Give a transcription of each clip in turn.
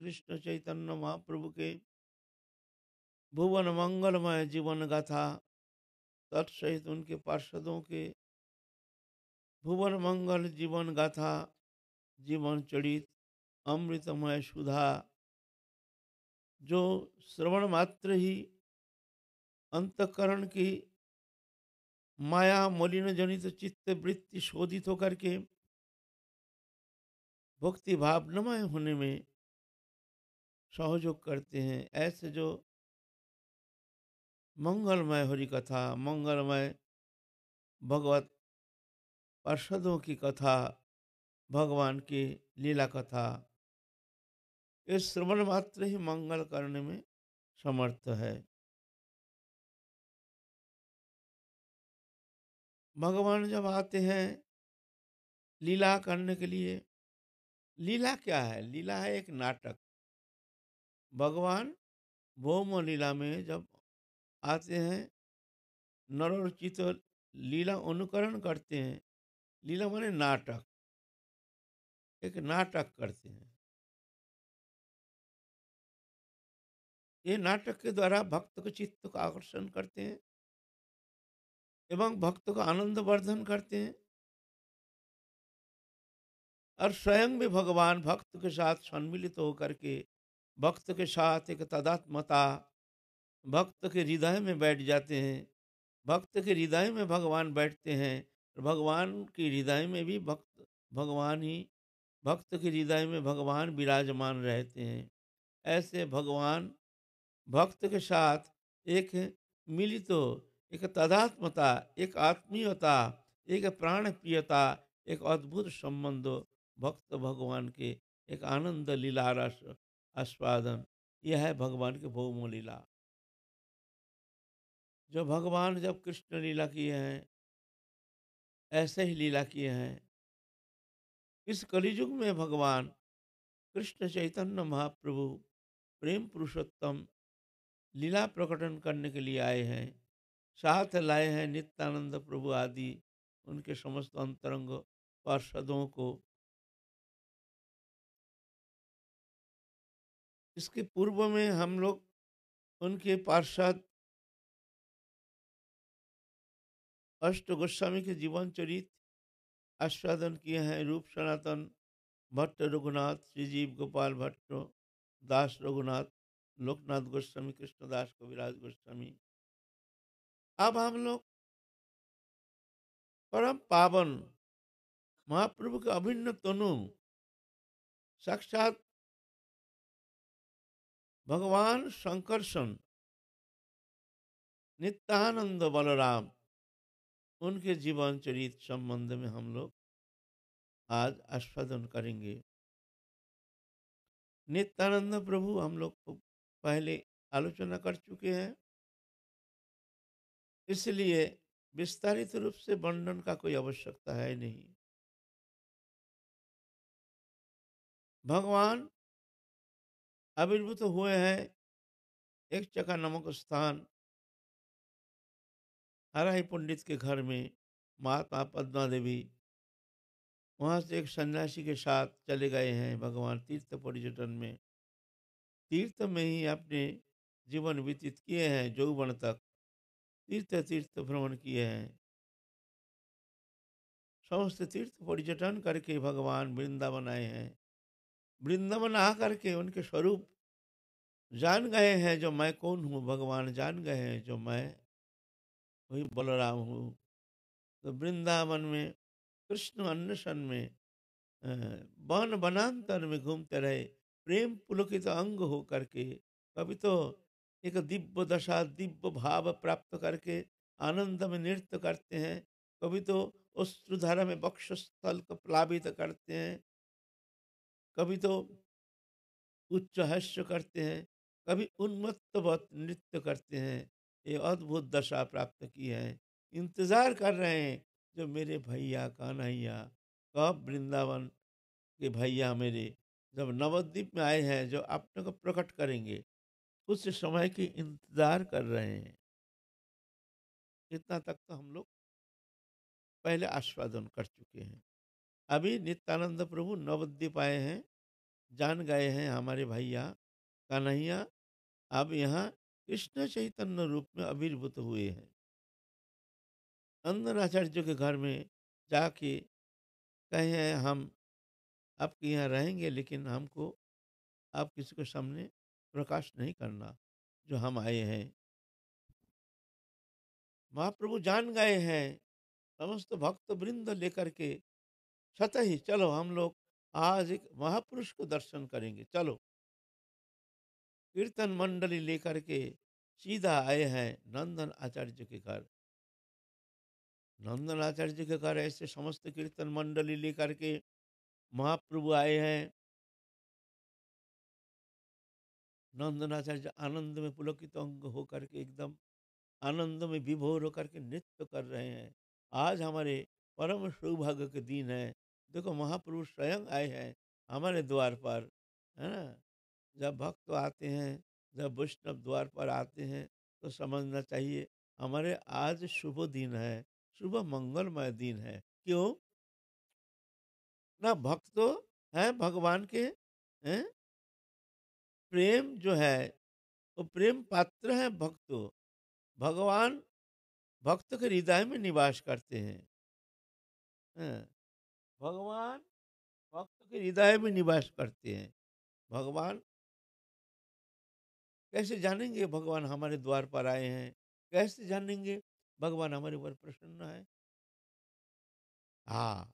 कृष्ण चैतन्य महाप्रभु के भुवन मंगलमय जीवन गाथा तत्सहित उनके पार्षदों के भुवन मंगल जीवन गाथा जीवन चरित अमृतमय सुधा जो श्रवण मात्र ही अंतकरण की माया मलिन जनित चित्त वृत्ति शोधित होकर के भक्ति भावनमय होने में सहयोग करते हैं। ऐसे जो मंगलमय हरि कथा, मंगलमय भगवत पार्षदों की कथा, भगवान की लीला कथा, इस श्रवण मात्र ही मंगल करने में समर्थ है। भगवान जब आते हैं लीला करने के लिए, लीला क्या है? लीला है एक नाटक। भगवान भौम लीला में जब आते हैं, नर और चित लीला अनुकरण करते हैं। लीला माने नाटक, एक नाटक करते हैं। ये नाटक के द्वारा भक्त के चित्त को आकर्षण करते हैं एवं भक्त को आनंद वर्धन करते हैं। और स्वयं भी भगवान भक्त के साथ सम्मिलित होकर के भक्त के साथ एक तादात्म्यता, भक्त के हृदय में बैठ जाते हैं। भक्त के हृदय में भगवान बैठते हैं और भगवान के हृदय में भी भगवान ही भक्त के हृदय में भगवान विराजमान रहते हैं। ऐसे भगवान भक्त के साथ एक मिलित हो, एक तादात्म्यता, एक आत्मीयता, एक प्राण प्रियता, एक अद्भुत संबंध हो भक्त भगवान के, एक आनंद लीला रस आस्वादन, यह है भगवान के भौम लीला। जो भगवान जब कृष्ण लीला किए हैं, ऐसे ही लीला किए हैं। इस कलियुग में भगवान कृष्ण चैतन्य महाप्रभु प्रेम पुरुषोत्तम लीला प्रकटन करने के लिए आए हैं। साथ लाए हैं नित्यानंद प्रभु आदि उनके समस्त अंतरंग पार्षदों को। इसके पूर्व में हम लोग उनके पार्षद अष्ट गोस्वामी के जीवन चरित आस्वादन किए हैं। रूप सनातन भट्ट रघुनाथ, श्रीजीव गोपाल भट्ट, दास रघुनाथ, लोकनाथ गोस्वामी, कृष्णदास कविराज गोस्वामी। अब हम लोग परम पावन महाप्रभु के अभिन्न तनु साक्षात भगवान शंकरसन नित्यानंद बलराम उनके जीवन चरित संबंध में हम लोग आज आस्वादन करेंगे। नित्यानंद प्रभु हम लोग को पहले आलोचना कर चुके हैं, इसलिए विस्तारित रूप से वर्णन का कोई आवश्यकता है नहीं। भगवान आविर्भूत हुए हैं एक चका नामक स्थान हराई पंडित के घर में, महात्मा पद्मा देवी वहाँ से एक सन्यासी के साथ चले गए हैं भगवान तीर्थ पर्यटन में। तीर्थ में ही अपने जीवन व्यतीत किए हैं, यौवन तक तीर्थ तीर्थ भ्रमण किए हैं। समस्त तीर्थ पर्यटन करके भगवान वृंदावन आए हैं। वृंदावन आकर के उनके स्वरूप जान गए हैं, जो मैं कौन हूँ। भगवान जान गए हैं जो मैं वही बलराम हूँ। तो वृंदावन में कृष्ण अन्वेषण में वन वनांतर में घूमते रहे, प्रेम पुलकित अंग हो करके। कभी तो एक दिव्य दशा, दिव्य भाव प्राप्त करके आनंद में नृत्य करते हैं, कभी तो अश्रुधारा में वक्षस्थल को प्लावित करते हैं, कभी तो उच्च हास्य करते हैं, कभी उन्मत्तवत नृत्य करते हैं। ये अद्भुत दशा प्राप्त की है। इंतजार कर रहे हैं जो मेरे भैया कान्हैया कब वृंदावन के भैया मेरे जब नवद्वीप में आए हैं, जो अपने को प्रकट करेंगे, उस समय की इंतजार कर रहे हैं। इतना तक तो हम लोग पहले आस्वादन कर चुके हैं। अभी नित्यानंद प्रभु नवद्वीप आए हैं जान गए हैं हमारे भैया कन्हैया अब यहाँ कृष्ण चैतन्य रूप में आविर्भूत हुए हैं। नंदनाचार्य के घर में जाके कहे हैं हम आपके यहाँ रहेंगे, लेकिन हमको आप किसी के सामने प्रकाश नहीं करना जो हम आए हैं। महाप्रभु जान गए हैं, समस्त भक्त वृंद लेकर के सतह ही चलो हम लोग आज एक महापुरुष को दर्शन करेंगे, चलो। कीर्तन मंडली लेकर के सीधा आए हैं नंदन आचार्य जी के घर। नंदन आचार्य जी के घर ऐसे समस्त कीर्तन मंडली लेकर के महाप्रभु आए हैं। नंदनाचार्य आनंद में पुलकित अंग होकर के एकदम आनंद में विभोर होकर के नृत्य कर रहे हैं। आज हमारे परम सौभाग्य के दिन है। देखो महाप्रभु स्वयं आए हैं हमारे द्वार पर, है ना। जब भक्त आते हैं, जब वैष्णव द्वार पर आते हैं, तो समझना चाहिए हमारे आज शुभ दिन है, शुभ मंगलमय दिन है। क्यों ना, भक्त तो है भगवान के, हैं। प्रेम जो है वो प्रेम पात्र है भक्त। भगवान भक्त के हृदय में निवास करते हैं, हैं। भगवान भक्त के हृदय में निवास करते हैं। भगवान कैसे जानेंगे भगवान हमारे द्वार पर आए हैं? कैसे जानेंगे भगवान हमारे ऊपर प्रसन्न है? हाँ,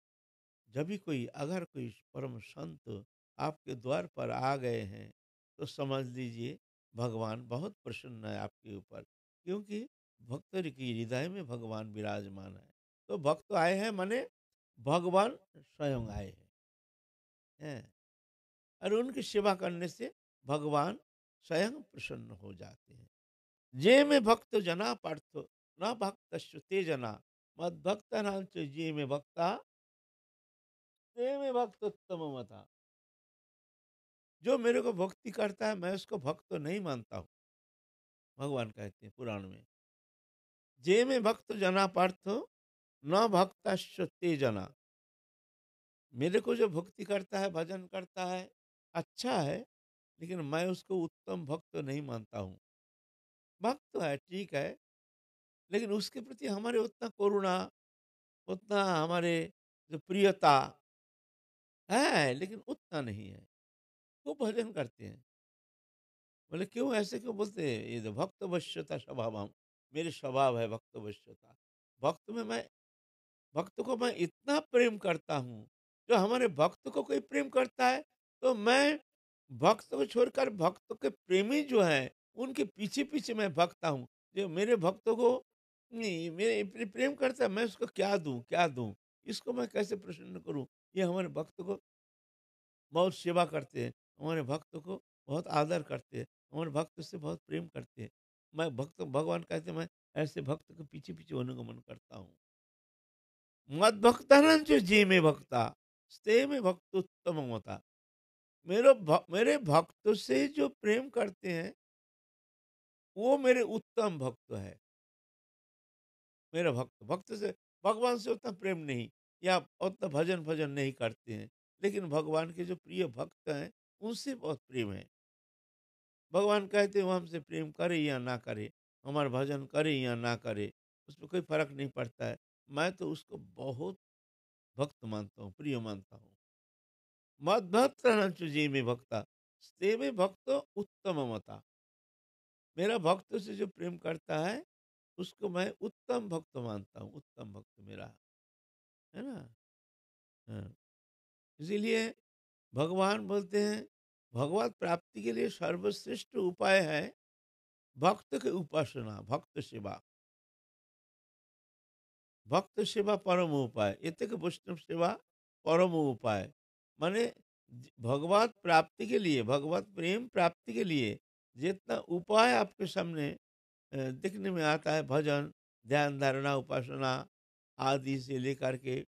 जब भी कोई अगर कोई परम संत आपके द्वार पर आ गए हैं, तो समझ लीजिए भगवान बहुत प्रसन्न है आपके ऊपर, क्योंकि भक्त के हृदय में भगवान विराजमान है। तो भक्त आए हैं माने भगवान स्वयं आए हैं। और उनकी सेवा करने से भगवान स्वयं प्रसन्न हो जाते हैं। जे में भक्त जना पार्थ न भक्त ते जना मद भक्त नाच जे में भक्ता ते में भक्त उत्तम मता। जो मेरे को भक्ति करता है मैं उसको भक्त तो नहीं मानता हूँ, भगवान कहते हैं पुराण में। जे में भक्त जना पार्थ न भक्त ते जना। मेरे को जो भक्ति करता है, भजन करता है, अच्छा है, लेकिन मैं उसको उत्तम भक्त नहीं मानता हूँ। भक्त तो है, ठीक है, लेकिन उसके प्रति हमारे उतना करुणा, उतना हमारे जो प्रियता है, लेकिन उतना नहीं है। वो भजन करते हैं। बोले क्यों, ऐसे क्यों बोलते हैं? ये तो भक्त वश्यता स्वभाव, मेरे स्वभाव है भक्त वश्यता। भक्त में मैं भक्त को मैं इतना प्रेम करता हूँ, जो हमारे भक्त को कोई प्रेम करता है, तो मैं भक्त को छोड़कर भक्त के प्रेमी जो हैं, उनके पीछे-पीछे मैं भागता हूँ। जो मेरे भक्तों को नहीं मेरे प्रेम करता है, मैं उसको क्या दूँ, क्या दूँ? इसको मैं कैसे प्रसन्न करूँ? ये हमारे भक्त को बहुत सेवा करते हैं, हमारे भक्त को बहुत आदर करते हैं, हमारे भक्त से बहुत प्रेम करते हैं। मैं भक्त भगवान कहते हैं मैं ऐसे भक्त के पीछे-पीछे होने का मन करता हूँ। मद्भक्तानां च जे में भक्ता स्ते में भक्तोत्तम होता। मेरे भक्त से जो प्रेम करते हैं, वो मेरे उत्तम भक्त है। मेरा भक्त भक्त से भगवान से उतना प्रेम नहीं, या उतना भजन भजन नहीं करते हैं, लेकिन भगवान के जो प्रिय भक्त हैं उनसे बहुत प्रेम है। भगवान कहते हैं वो हमसे प्रेम करे या ना करे, हमारा भजन करे या ना करे, उसमें कोई फर्क नहीं पड़ता है। मैं तो उसको बहुत भक्त मानता हूँ, प्रिय मानता हूँ। मद्भक्त जी में भक्ता स्ते में भक्त उत्तम मता। मेरा भक्त से जो प्रेम करता है, उसको मैं उत्तम भक्त मानता हूँ, उत्तम भक्त मेरा, है ना। हाँ, इसीलिए भगवान बोलते हैं भगवत प्राप्ति के लिए सर्वश्रेष्ठ उपाय है भक्त के उपासना, भक्त सेवा। भक्त सेवा परम उपाय, इतक वैष्णव सेवा परम उपाय। माने भगवत प्राप्ति के लिए, भगवत प्रेम प्राप्ति के लिए जितना उपाय आपके सामने दिखने में आता है, भजन, ध्यान, धारणा, उपासना आदि से लेकर के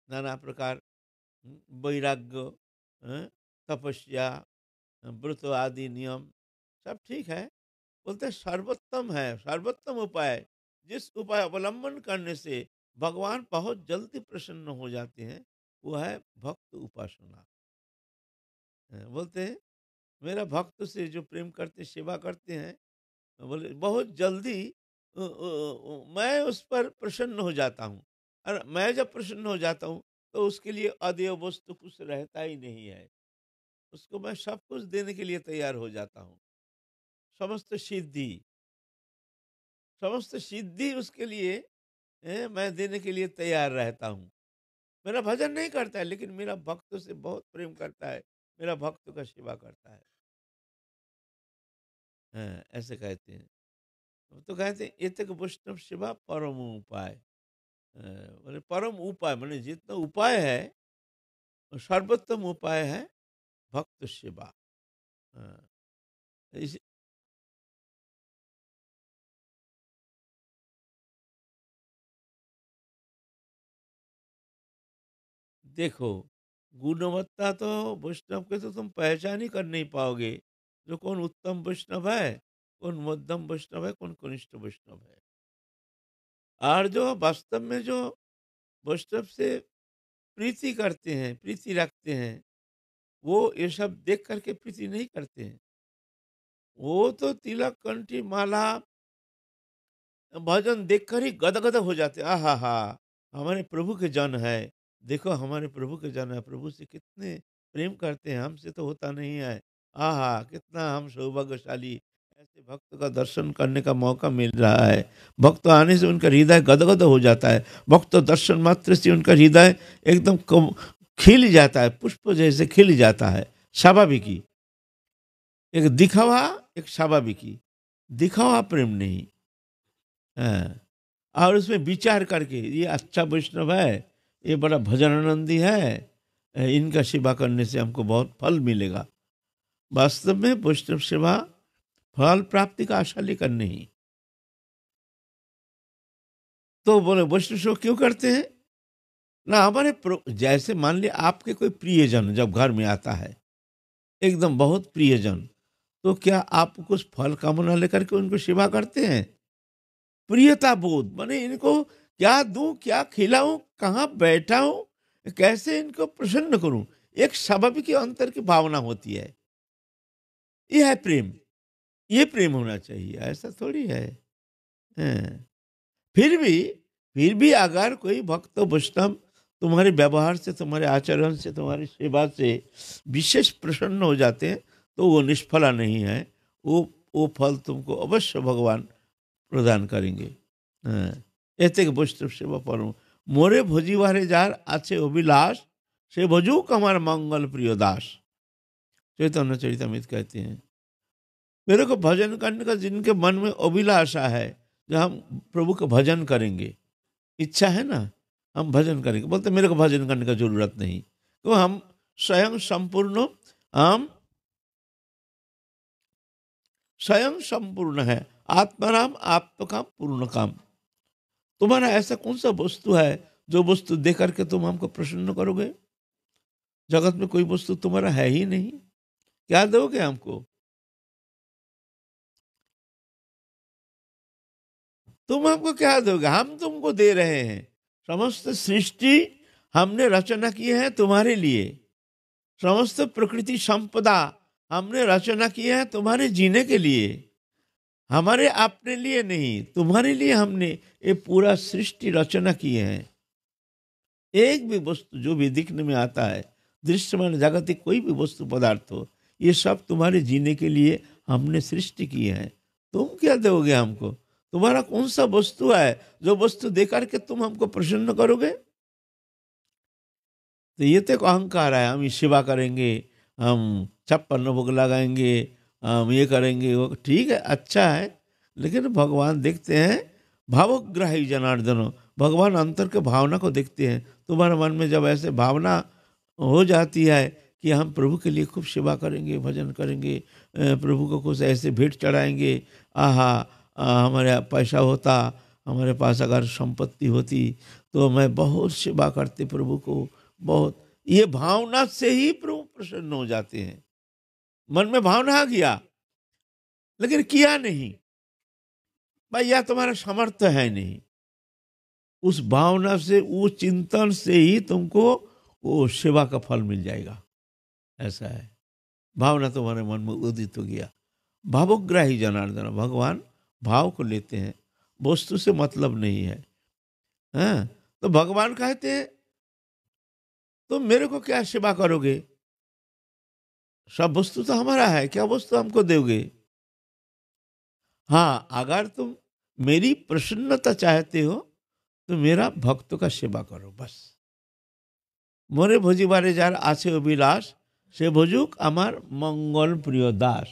नाना प्रकार, वैराग्य, अ, तपस्या, व्रत आदि नियम, सब ठीक है। बोलते हैं सर्वोत्तम है, सर्वोत्तम उपाय, जिस उपाय अवलंबन करने से भगवान बहुत जल्दी प्रसन्न हो जाते हैं, वो है भक्त उपासना, बोलते हैं मेरा भक्त से जो प्रेम करते सेवा करते हैं, बोले बहुत जल्दी मैं उस पर प्रसन्न हो जाता हूँ। और मैं जब प्रसन्न हो जाता हूँ तो उसके लिए अदेय वस्तु कुछ रहता ही नहीं है। उसको मैं सब कुछ देने के लिए तैयार हो जाता हूँ। समस्त सिद्धि, समस्त सिद्धि उसके लिए मैं देने के लिए तैयार रहता हूँ। मेरा भजन नहीं करता है लेकिन मेरा भक्त से बहुत प्रेम करता है, मेरा भक्त का सेवा करता है। ऐसे कहते हैं। तो कहते हैं एतक वैष्णव सेवा परम उपाय। बोले परम उपाय माने जितना उपाय है वो सर्वोत्तम उपाय है भक्त सेवा। हाँ, इस देखो गुणवत्ता तो वैष्णव के तो तुम पहचान ही कर नहीं पाओगे, जो कौन उत्तम वैष्णव है, कौन मध्यम वैष्णव है, कौन कनिष्ठ वैष्णव है। और जो वास्तव में जो वैष्णव से प्रीति करते हैं, प्रीति रखते हैं, वो ये सब देख करके प्रीति नहीं करते हैं। वो तो तिलक कंठी माला भजन देखकर ही गदगद हो जाते हैं। आहा हा, हमारे प्रभु के जन है, देखो हमारे प्रभु के जन है, प्रभु से कितने प्रेम करते हैं, हमसे तो होता नहीं है। आहा कितना हम सौभाग्यशाली, ऐसे भक्त का दर्शन करने का मौका मिल रहा है। भक्त आने से उनका हृदय गदगद हो जाता है। भक्त दर्शन मात्र से उनका हृदय एकदम खिल जाता है, पुष्प जैसे खिल जाता है। स्वाभाविक ही एक दिखावा, एक स्वाभाविक ही दिखावा प्रेम नहीं। हाँ, और उसमें विचार करके ये अच्छा वैष्णव है, ये बड़ा भजनानंदी है, इनका सेवा करने से हमको बहुत फल मिलेगा। वास्तव में वैष्णव सेवा फल प्राप्ति का आशा लेकर नहीं। तो बोले वैष्णव सेवा क्यों करते हैं ना, हमारे जैसे मान लिया आपके कोई प्रियजन जब घर में आता है, एकदम बहुत प्रियजन, तो क्या आप कुछ फल कामना लेकर के उनको सेवा करते हैं? प्रियता बोध माने इनको क्या दूं, क्या खिलाऊं, कहाँ बैठाऊं, कैसे इनको प्रसन्न करूं, एक स्वाभाविक अंतर की भावना होती है। ये है प्रेम, ये प्रेम होना चाहिए, ऐसा थोड़ी है। हैं। फिर भी फिर भी अगर कोई भक्त वैष्णव तुम्हारे व्यवहार से, तुम्हारे आचरण से, तुम्हारी सेवा से विशेष प्रसन्न हो जाते हैं, तो वो निष्फला नहीं है। वो फल तुमको अवश्य भगवान प्रदान करेंगे। হ্যাঁ, এ থেকে বৈষ্ণব সেবা পরম মোরে ভজিবারে যার আছে অভিलाष से भजुक हमार मंगल प्रिय दास। चैतन्य चरितमृत कहते हैं मेरे को भजन करने का जिनके मन में अभिलाषा है, जो हम प्रभु का भजन करेंगे, इच्छा है ना, हम भजन करेंगे, बोलते मेरे को भजन करने का जरूरत नहीं, तो हम स्वयं संपूर्ण, हम स्वयं संपूर्ण है। आत्माराम आत्मकाम पूर्ण काम। तुम्हारा ऐसा कौन सा वस्तु है जो वस्तु दे करके तुम हमको प्रसन्न करोगे? जगत में कोई वस्तु तुम्हारा है ही नहीं, क्या दोगे हमको? तुम हमको क्या दोगे? हम तुमको दे रहे हैं। समस्त सृष्टि हमने रचना की है तुम्हारे लिए, समस्त प्रकृति संपदा हमने रचना की है तुम्हारे जीने के लिए, हमारे अपने लिए नहीं, तुम्हारे लिए हमने ये पूरा सृष्टि रचना की है। एक भी वस्तु जो भी दिखने में आता है, दृश्यमान जागतिक कोई भी वस्तु पदार्थ हो, ये सब तुम्हारे जीने के लिए हमने सृष्टि की है। तुम क्या दोगे हमको? तुम्हारा कौन सा वस्तु है जो वस्तु देकर के तुम हमको प्रसन्न करोगे? तो ये तो एक अहंकार है, हम सेवा करेंगे, हम 56 भोग लगाएंगे, हम ये करेंगे, वो ठीक है, अच्छा है, लेकिन भगवान देखते हैं भावग्राही जनार्दन, भगवान अंतर के भावना को देखते हैं। तुम्हारे मन में जब ऐसे भावना हो जाती है कि हम प्रभु के लिए खूब सेवा करेंगे, भजन करेंगे, प्रभु को कुछ ऐसे भेंट चढ़ाएंगे, आहा हमारे पैसा होता, हमारे पास अगर संपत्ति होती तो मैं बहुत सेवा करते प्रभु को, बहुत, ये भावना से ही प्रभु प्रसन्न हो जाते हैं। मन में भावना आ गया लेकिन किया नहीं, भाई यह तुम्हारा सामर्थ्य है नहीं। उस भावना से, उस चिंतन से ही तुमको वो सेवा का फल मिल जाएगा, ऐसा है। भावना तुम्हारे मन में उदित हो गया। भावोग्राही जनार्दन, भगवान भाव को लेते हैं, वस्तु से मतलब नहीं है। हाँ, तो भगवान कहते हैं तुम मेरे को क्या सेवा करोगे, सब वस्तु तो हमारा है, क्या वस्तु हमको दोगे। हाँ, अगर तुम मेरी प्रसन्नता चाहते हो तो मेरा भक्त का सेवा करो बस। मोरे भोजीबारे जार आछे अभिलाष, से भोजुक अमार मंगल प्रिय दास।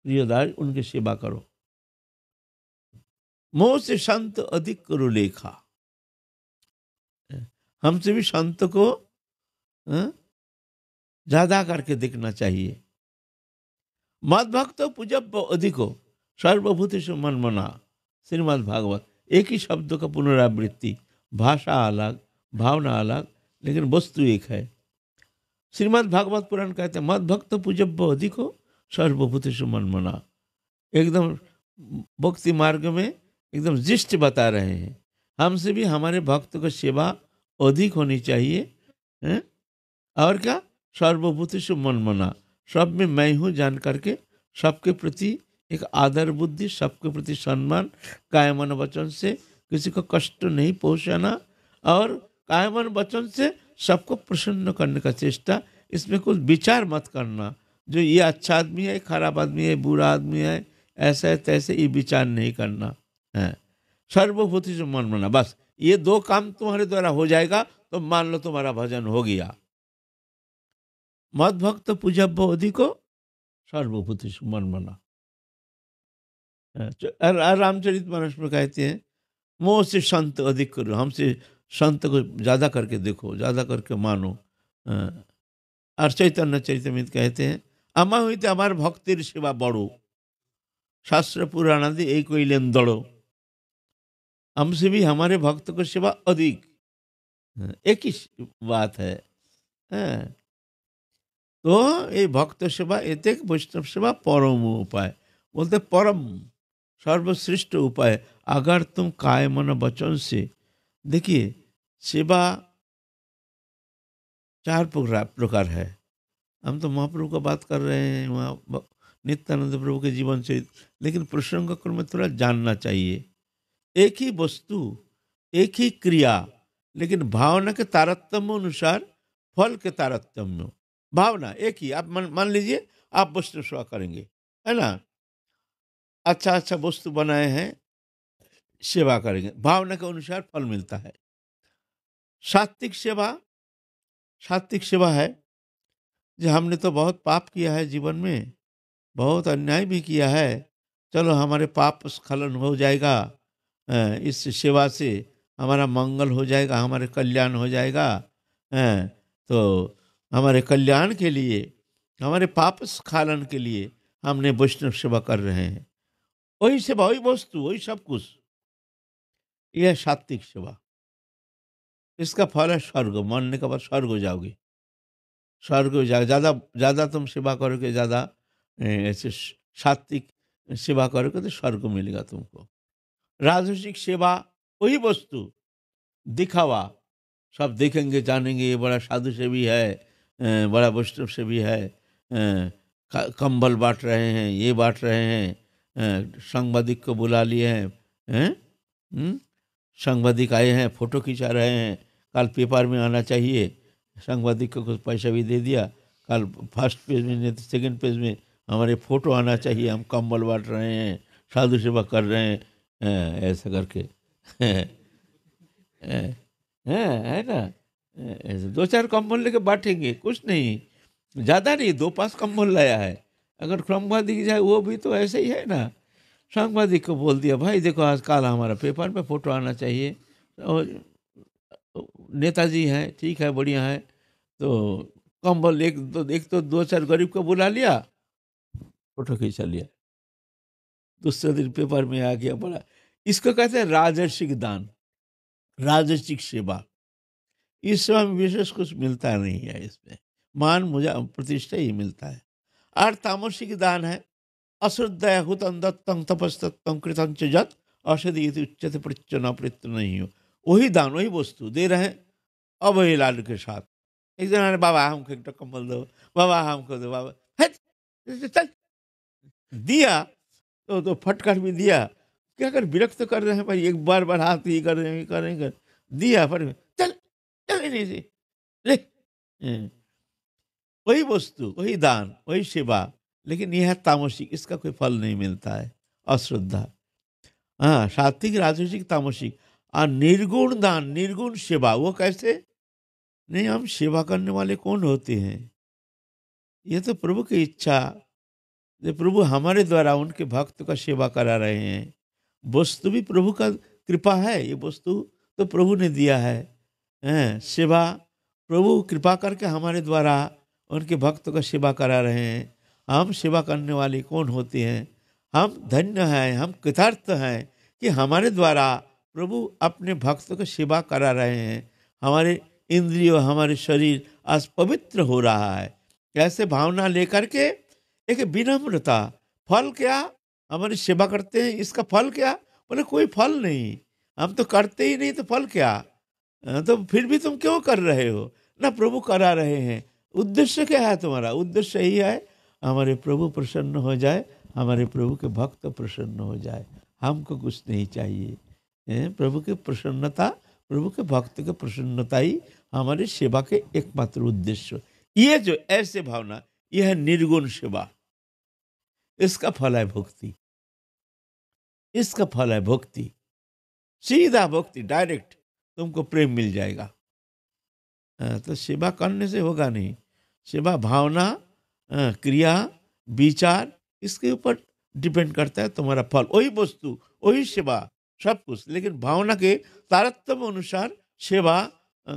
प्रिय दास, उनकी सेवा करो। मोह से संत अधिक करो लेखा, हमसे भी संत को ज्यादा करके देखना चाहिए। मद भक्त पूजब अधिको, सर्वभूतेषु मनमना। श्रीमद् भागवत, एक ही शब्द का पुनरावृत्ति, भाषा अलग, भावना अलग, लेकिन वस्तु एक है। श्रीमद् भागवत पुराण कहते हैं मद भक्त पूजब अधिको, सर्वभूतेषु मनमना। एकदम भक्ति मार्ग में एकदम जिष्ट बता रहे हैं, हमसे भी हमारे भक्त को सेवा अधिक होनी चाहिए। हैं? और क्या, सर्वभूतेषु मनमना, सब में मैं हूँ जान करके सबके प्रति एक आदर बुद्धि, सबके प्रति सम्मान, कायमन वचन से किसी को कष्ट नहीं पहुंचाना, और कायमन वचन से सबको प्रसन्न करने का चेष्टा। इसमें कुछ विचार मत करना, जो ये अच्छा आदमी है, खराब आदमी है, बुरा आदमी है, ऐसा है तैसे, ये विचार नहीं करना है। सर्वभूतेषु मनमना, बस ये दो काम तुम्हारे द्वारा हो जाएगा तो मान लो तुम्हारा भजन हो गया। मद भक्त पूजब अधिको, सर्वभूतेषु मनमना। रामचरित मानस में कहते हैं मोह से संत अधिक करो, हमसे संत को ज्यादा करके देखो, ज्यादा करके मानो। और चैतन्य चरितमृत कहते हैं अमा हुई तो हमारे भक्तिर सेवा बढ़ो, शास्त्र पुराण आदि एक लेन दड़ो। हमसे भी हमारे भक्त को सेवा अधिक, एक ही बात है। तो ये भक्त सेवा एतेक, वैष्णव सेवा परम उपाय, बोलते परम सर्वश्रेष्ठ उपाय। अगर तुम काय मन वचन से, देखिए सेवा चार प्रकार है। हम तो महाप्रभु का बात कर रहे हैं, वहाँ नित्यानंद प्रभु के जीवन से, लेकिन प्रसंग क्रम में थोड़ा जानना चाहिए। एक ही वस्तु, एक ही क्रिया, लेकिन भावना के तारतम्य अनुसार फल के तारतम्य। भावना एक ही, आप मान लीजिए आप वस्तु सेवा करेंगे, है ना, अच्छा अच्छा वस्तु बनाए हैं, सेवा करेंगे, भावना के अनुसार फल मिलता है। सात्विक सेवा, सात्विक सेवा है जो हमने तो बहुत पाप किया है जीवन में, बहुत अन्याय भी किया है, चलो हमारे पाप स्खलन हो जाएगा, इस सेवा से हमारा मंगल हो जाएगा, हमारे कल्याण हो जाएगा। तो हमारे कल्याण के लिए, हमारे पाप स्खलन के लिए हमने वैष्णव सेवा कर रहे हैं। वही सेवा, वही वस्तु, वही सब कुछ, यह सात्विक सेवा। इसका फल है स्वर्ग, मरने के बाद स्वर्ग हो जाओगे, स्वर्ग हो जाएगा। ज़्यादा ज़्यादा तुम सेवा करोगे, ज़्यादा ऐसे सात्विक सेवा करोगे तो स्वर्ग मिलेगा तुमको। राजसिक सेवा वही वस्तु, दिखावा, सब देखेंगे जानेंगे ये बड़ा साधु से भी है, बड़ा वैष्णव से भी है, कंबल बांट रहे हैं, ये बांट रहे हैं, सांबादिक को बुला लिए हैं, सांबादिक आए हैं, फोटो खिंचा रहे हैं, कल पेपर में आना चाहिए, सांबादिक को कुछ पैसा भी दे दिया, कल फर्स्ट पेज में नहीं तो सेकेंड पेज में हमारे फोटो आना चाहिए, हम कंबल बांट रहे हैं, साधु सेवा कर रहे हैं, ऐसा करके है ना। ऐसे दो चार कंबल लेके बांटेंगे, कुछ नहीं, ज़्यादा नहीं, 2-5 कंबल लाया है। अगर सांबादिक जाए वो भी तो ऐसे ही है ना, सांबादिक को बोल दिया भाई देखो आज कल हमारा पेपर में फोटो आना चाहिए, और नेताजी हैं, ठीक है, बढ़िया है, तो कंबल एक तो 2-4 गरीब को बुला लिया, फोटो खींचा लिया, दूसरे दिन पेपर में आ गया बड़ा। इसको कहते हैं राजसिक दान, राजसिक सेवा। इस सेवा में विशेष कुछ मिलता नहीं है, इसमें मान मुझे प्रतिष्ठा ही मिलता है। और तामसिक दान है अश्रद्धया हुतं दत्तं तपस्तत्तं कृतं च यत् औषधि उच्यते प्रच्चन प्रत्य नहीं हो। वही दान, वही वस्तु दे रहे हैं अवहेलना के साथ। एक जन, बाबा हमको एक कंबल दो, बाबा हमको दो, बाबा है, चल दिया तो फटकर भी दिया। क्या कर विरक्त कर रहे हैं भाई, एक बार बार हाथ ये कर रहे हैं, ये कर रहे हैं, दिया फट, चल चल नहीं से ले। हम्म, वही वस्तु, वही दान, वही सेवा, लेकिन यह है तामसिक, इसका कोई फल नहीं मिलता है, अश्रद्धा। हाँ, सात्विक, राजसिक, तामसिक। और निर्गुण दान, निर्गुण सेवा, वो कैसे? नहीं, हम सेवा करने वाले कौन होते हैं? ये तो प्रभु की इच्छा, जो प्रभु हमारे द्वारा उनके भक्त का सेवा करा रहे हैं। वस्तु भी प्रभु का कृपा है, ये वस्तु तो प्रभु ने दिया है। सेवा प्रभु कृपा करके हमारे द्वारा उनके भक्त का सेवा करा रहे हैं। हम सेवा करने वाले कौन होते हैं? हम धन्य हैं, हम कृतार्थ हैं कि हमारे द्वारा प्रभु अपने भक्त का सेवा करा रहे हैं। हमारे इंद्रियों, हमारे शरीर आज पवित्र हो रहा है। कैसे? भावना लेकर के, एक विनम्रता। फल क्या? हमारी सेवा करते हैं, इसका फल क्या? बोले कोई फल नहीं, हम तो करते ही नहीं, तो फल क्या? तो फिर भी तुम क्यों कर रहे हो? ना प्रभु करा रहे हैं। उद्देश्य क्या है तुम्हारा? उद्देश्य यही है, हमारे प्रभु प्रसन्न हो जाए, हमारे प्रभु के भक्त प्रसन्न हो जाए, हमको कुछ नहीं चाहिए। प्रभु की प्रसन्नता, प्रभु के भक्त की प्रसन्नता ही हमारी सेवा के एकमात्र उद्देश्य। ये जो ऐसे भावना, यह है निर्गुण सेवा। इसका फल है भक्ति, इसका फल है भक्ति, सीधा भक्ति, डायरेक्ट तुमको प्रेम मिल जाएगा। तो सेवा करने से होगा नहीं। सेवा भावना, क्रिया, विचार, इसके ऊपर डिपेंड करता है तुम्हारा फल। वही वस्तु, वही सेवा, सब कुछ, लेकिन भावना के तारतम्य अनुसार सेवा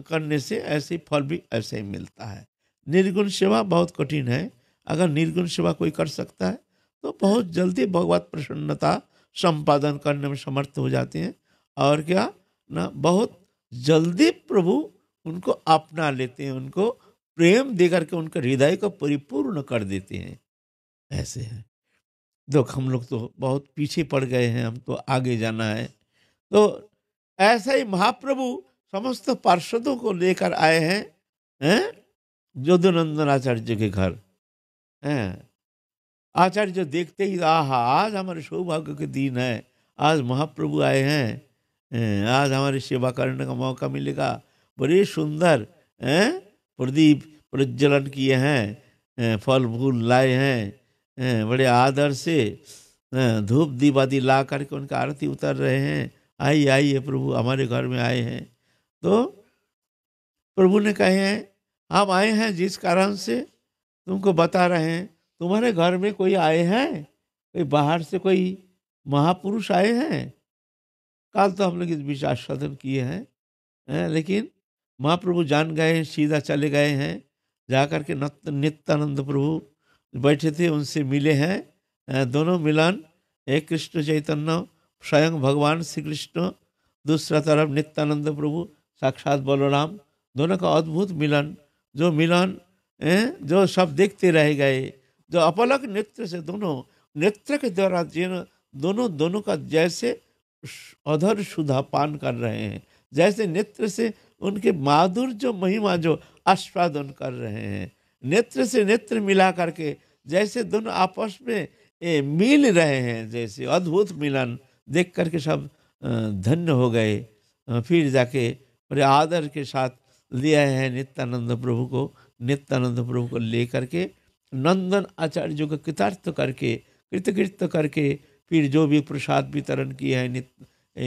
करने से ऐसे फल भी ऐसे ही मिलता है। निर्गुण सेवा बहुत कठिन है। अगर निर्गुण सेवा कोई कर सकता है तो बहुत जल्दी भगवत प्रसन्नता संपादन करने में समर्थ हो जाते हैं। और क्या ना, बहुत जल्दी प्रभु उनको अपना लेते हैं, उनको प्रेम देकर के उनके हृदय को परिपूर्ण कर देते हैं। ऐसे है। देखो, हम लोग तो बहुत पीछे पड़ गए हैं, हम तो आगे जाना है। तो ऐसे ही महाप्रभु समस्त पार्षदों को लेकर आए हैं यदुनंदन आचार्य के घर। आचार्य जो देखते ही, आहा, आज हमारे सौभाग्य के दिन है, आज महाप्रभु आए हैं, आज हमारी सेवा करने का मौका मिलेगा। बड़े सुंदर प्रदीप प्रज्वलन किए हैं, फल फूल लाए हैं, बड़े आदर से धूप दीवादी ला करके उनका आरती उतर रहे हैं। आइए आइए, प्रभु हमारे घर में आए हैं। तो प्रभु ने कहे हैं, हम आए हैं जिस कारण से तुमको बता रहे हैं। तुम्हारे घर में कोई आए हैं? कोई बाहर से कोई महापुरुष आए हैं? कल तो हम लोग इस विचार साधन किए हैं, लेकिन महाप्रभु जान गए हैं, सीधा चले गए हैं। जाकर के नित्यानंद प्रभु बैठे थे, उनसे मिले हैं। दोनों मिलन, एक कृष्ण चैतन्य स्वयं भगवान श्री कृष्ण, दूसरा तरफ नित्यानंद प्रभु साक्षात बलराम, दोनों का अद्भुत मिलन। जो मिलन जो सब देखते रह गए, जो अपलक नेत्र से, दोनों नेत्र के द्वारा जिन दोनों का जैसे अधर सुधा पान कर रहे हैं, जैसे नेत्र से उनके माधुर्य जो महिमा जो आस्वादन कर रहे हैं, नेत्र से नेत्र मिला करके जैसे दोनों आपस में मिल रहे हैं, जैसे अद्भुत मिलन देख करके सब धन्य हो गए। फिर जाके बड़े आदर के साथ ले आए हैं नित्यानंद प्रभु को। नित्यानंद प्रभु को ले करके नंदन आचार्य को कृतार्थ करके, कृतकृत्य करके, फिर जो भी प्रसाद वितरण किए हैं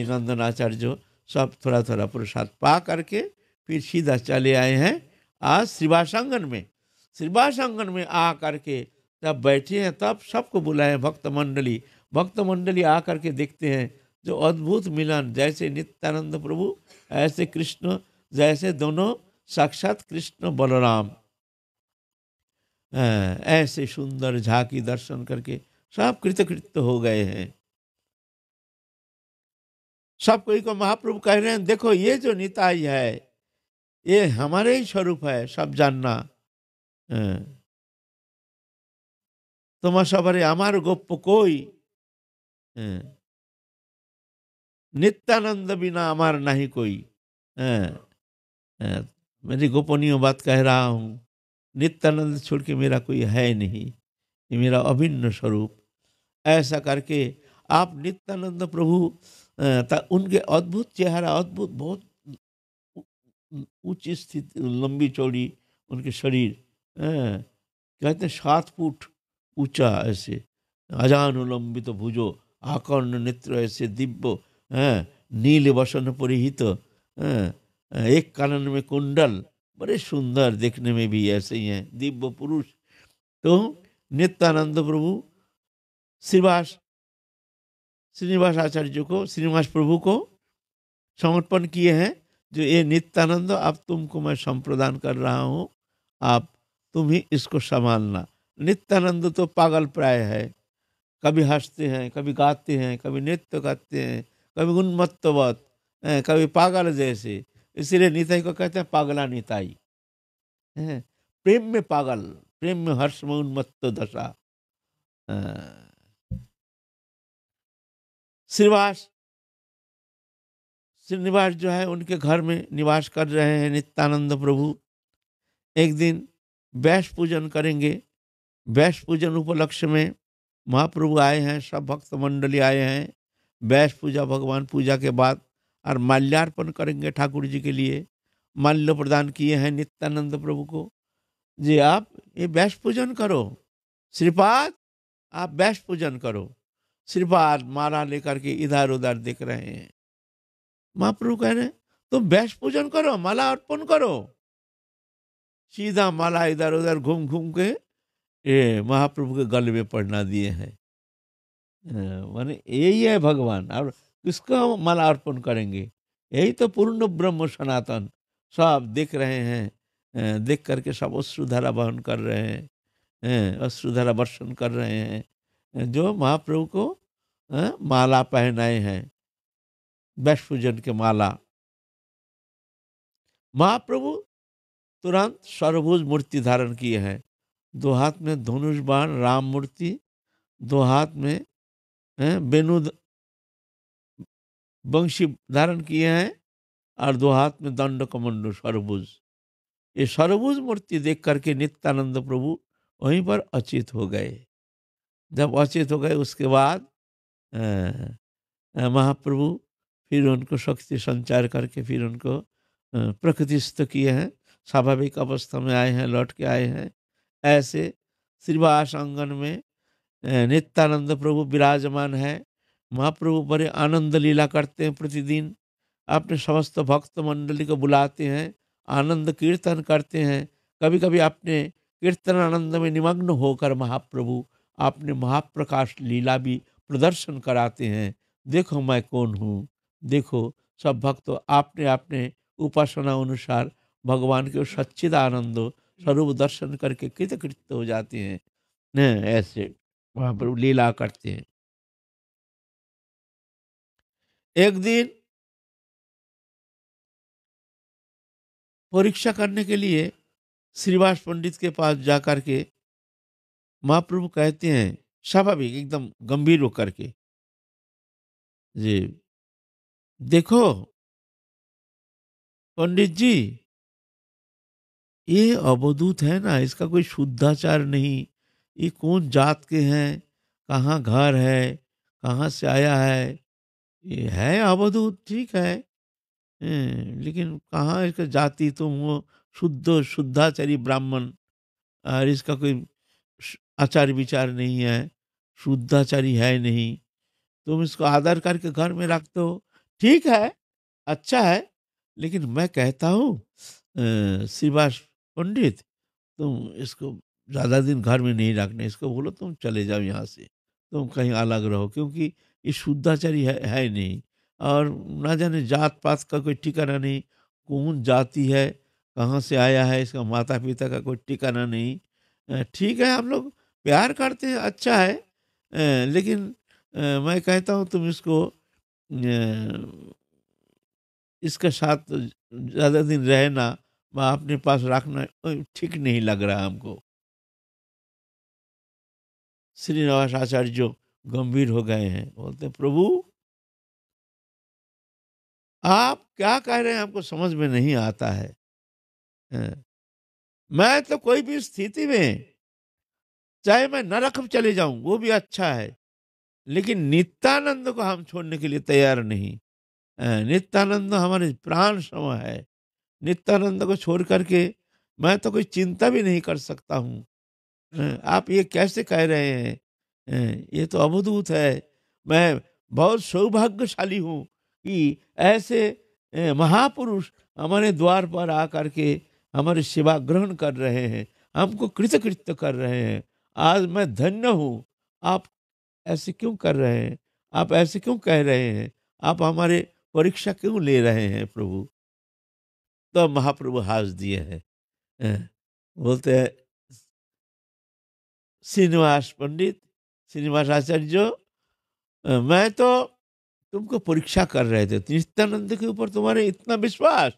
नंदन आचार्य, सब थोड़ा थोड़ा प्रसाद पा करके फिर सीधा चले आए हैं आज श्रीवासांगन में। श्रीवासांगन में आ करके जब बैठे हैं, तब सबको बुलाए भक्त मंडली आ करके देखते हैं जो अद्भुत मिलन, जैसे नित्यानंद प्रभु ऐसे कृष्ण, जैसे दोनों साक्षात कृष्ण बलराम। ऐसे सुंदर झांकी दर्शन करके सब कृतकृत्य हो गए हैं। सब कोई को महाप्रभु कह रहे हैं, देखो ये जो निताई है, ये हमारे ही स्वरूप है, सब जानना। तुम सबरे अमार गोप कोई, नित्यानंद बिना अमार नहीं कोई। मेरी गोपनीय बात कह रहा हूँ, नित्यानंद छोड़ के मेरा कोई है नहीं। ये मेरा अभिन्न स्वरूप। ऐसा करके आप नित्यानंद प्रभु उनके अद्भुत चेहरा, अद्भुत, बहुत ऊ- ऊंची स्थिति, लंबी चौड़ी उनके शरीर, कहते हैं 7 फुट ऊंचा, ऐसे अजानुलंबित भुजो, आकर्ण नेत्र, ऐसे दिव्य, नील वसन परिहित, एक कानन में कुंडल, बड़े सुंदर, देखने में भी ऐसे ही हैं, दिव्य पुरुष। तो नित्यानंद प्रभु श्रीवास श्रीनिवास आचार्य को, श्रीनिवास प्रभु को समर्पण किए हैं, जो ये नित्यानंद अब तुमको मैं संप्रदान कर रहा हूँ, आप तुम ही इसको संभालना। नित्यानंद तो पागल प्राय है, कभी हंसते हैं, कभी गाते हैं, कभी नृत्य करते हैं, कभी उन्मत्तवत, कभी पागल जैसे। इसीलिए निताई को कहते हैं पागला निताई, हैं। प्रेम में पागल, प्रेम में हर्ष में उन्मत्त दशा। अ, श्रीवास श्रीनिवास जो है उनके घर में निवास कर रहे हैं नित्यानंद प्रभु। एक दिन व्यास पूजन करेंगे। व्यास पूजन उपलक्ष्य में महाप्रभु आए हैं, सब भक्त मंडली आए हैं। व्यास पूजा, भगवान पूजा के बाद और माल्यार्पण करेंगे ठाकुर जी के लिए। माल्य प्रदान किए हैं नित्यानंद प्रभु को, जी आप ये व्यास पूजन करो, श्रीपाद आप व्यास पूजन करो। श्रीपाद माला लेकर के इधर उधर देख रहे हैं। महाप्रभु कह रहे हैं तुम व्यास पूजन करो, माला अर्पण करो। सीधा माला इधर उधर घूम घूम के ये महाप्रभु के गले में पड़ना दिए हैं। माने यही है भगवान, और किसको हम माला अर्पण करेंगे? यही तो पूर्ण ब्रह्म सनातन, सब देख रहे हैं। देख करके सब अश्रुधारा वहन कर रहे हैं, अश्रुधारा वर्षण कर रहे हैं, जो महाप्रभु को माला पहनाए हैं, वैष्णव पूजन के माला। महाप्रभु तुरंत सर्वभुज मूर्ति धारण किए हैं। 2 हाथ में धनुष बाण राम मूर्ति, 2 हाथ में वेणु वंशी धारण किए हैं, और 2 हाथ में दंड कमंडल सर्वभुज। ये सर्वभुज मूर्ति देख करके नित्यानंद प्रभु वहीं पर अचेत हो गए। जब अचेत हो गए उसके बाद महाप्रभु फिर उनको शक्ति संचार करके फिर उनको प्रकृतिस्थ किए हैं, स्वाभाविक अवस्था में आए हैं, लौट के आए हैं। ऐसे श्रीवास आंगन में नित्यानंद प्रभु विराजमान है। महाप्रभु बड़े आनंद लीला करते हैं प्रतिदिन, अपने समस्त भक्त मंडली को बुलाते हैं, आनंद कीर्तन करते हैं। कभी कभी अपने कीर्तन आनंद में निमग्न होकर महाप्रभु अपने महाप्रकाश लीला भी प्रदर्शन कराते हैं। देखो मैं कौन हूँ, देखो सब भक्त आपने अपने उपासना अनुसार भगवान के सच्चिदानंद स्वरूप दर्शन करके कृतकृत्य हो जाते हैं। ऐसे महाप्रभु लीला करते हैं। एक दिन परीक्षा करने के लिए श्रीवास पंडित के पास जाकर के महाप्रभु कहते हैं, स्वाभाविक एकदम गंभीर होकर के, जी देखो पंडित जी, ये अवधूत है ना, इसका कोई शुद्धाचार नहीं। ये कौन जात के हैं, कहाँ घर है, कहाँ से आया है? ये है अवधूत, ठीक है, लेकिन कहाँ इसका जाति, तुम हो शुद्ध शुद्धाचारी ब्राह्मण, और इसका कोई आचार विचार नहीं है, शुद्धाचारी है नहीं, तुम इसको आदर करके घर में रख दो, ठीक है, अच्छा है। लेकिन मैं कहता हूँ श्रीवास पंडित, तुम इसको ज़्यादा दिन घर में नहीं रखने, इसको बोलो तुम चले जाओ यहाँ से, तुम कहीं अलग रहो, क्योंकि ये शुद्धाचारी है नहीं। और ना जाने जात पात का कोई ठिकाना नहीं, कौन जाति है, कहाँ से आया है, इसका माता पिता का कोई ठिकाना नहीं। ठीक है, हम लोग प्यार करते हैं, अच्छा है, लेकिन मैं कहता हूँ तुम इसको इसके साथ ज़्यादा दिन रहना, मैं अपने पास रखना ठीक नहीं लग रहा हमको। श्रीनिवास आचार्य गंभीर हो गए हैं, बोलते प्रभु आप क्या कह रहे हैं, हमको समझ में नहीं आता है। मैं तो कोई भी स्थिति में चाहे मैं नरक में चले जाऊं वो भी अच्छा है, लेकिन नित्यानंद को हम छोड़ने के लिए तैयार नहीं। नित्यानंद हमारे प्राण सम है। नित्यानंद को छोड़ करके मैं तो कोई चिंता भी नहीं कर सकता हूँ। आप ये कैसे कह रहे हैं? ये तो अवधूत है। मैं बहुत सौभाग्यशाली हूँ कि ऐसे महापुरुष हमारे द्वार पर आकर के हमारी सेवा ग्रहण कर रहे हैं, हमको कृतकृत्य कर रहे हैं। आज मैं धन्य हूँ। आप ऐसे क्यों कर रहे हैं? आप ऐसे क्यों कह रहे हैं? आप हमारे परीक्षा क्यों ले रहे हैं प्रभु? तो महाप्रभु हंस दिए हैं। अ, बोलते हैं, श्रीनिवास पंडित, श्रीनिवास आचार्य, मैं तो तुमको परीक्षा कर रहे थे, नित्यानंद के ऊपर तुम्हारे इतना विश्वास।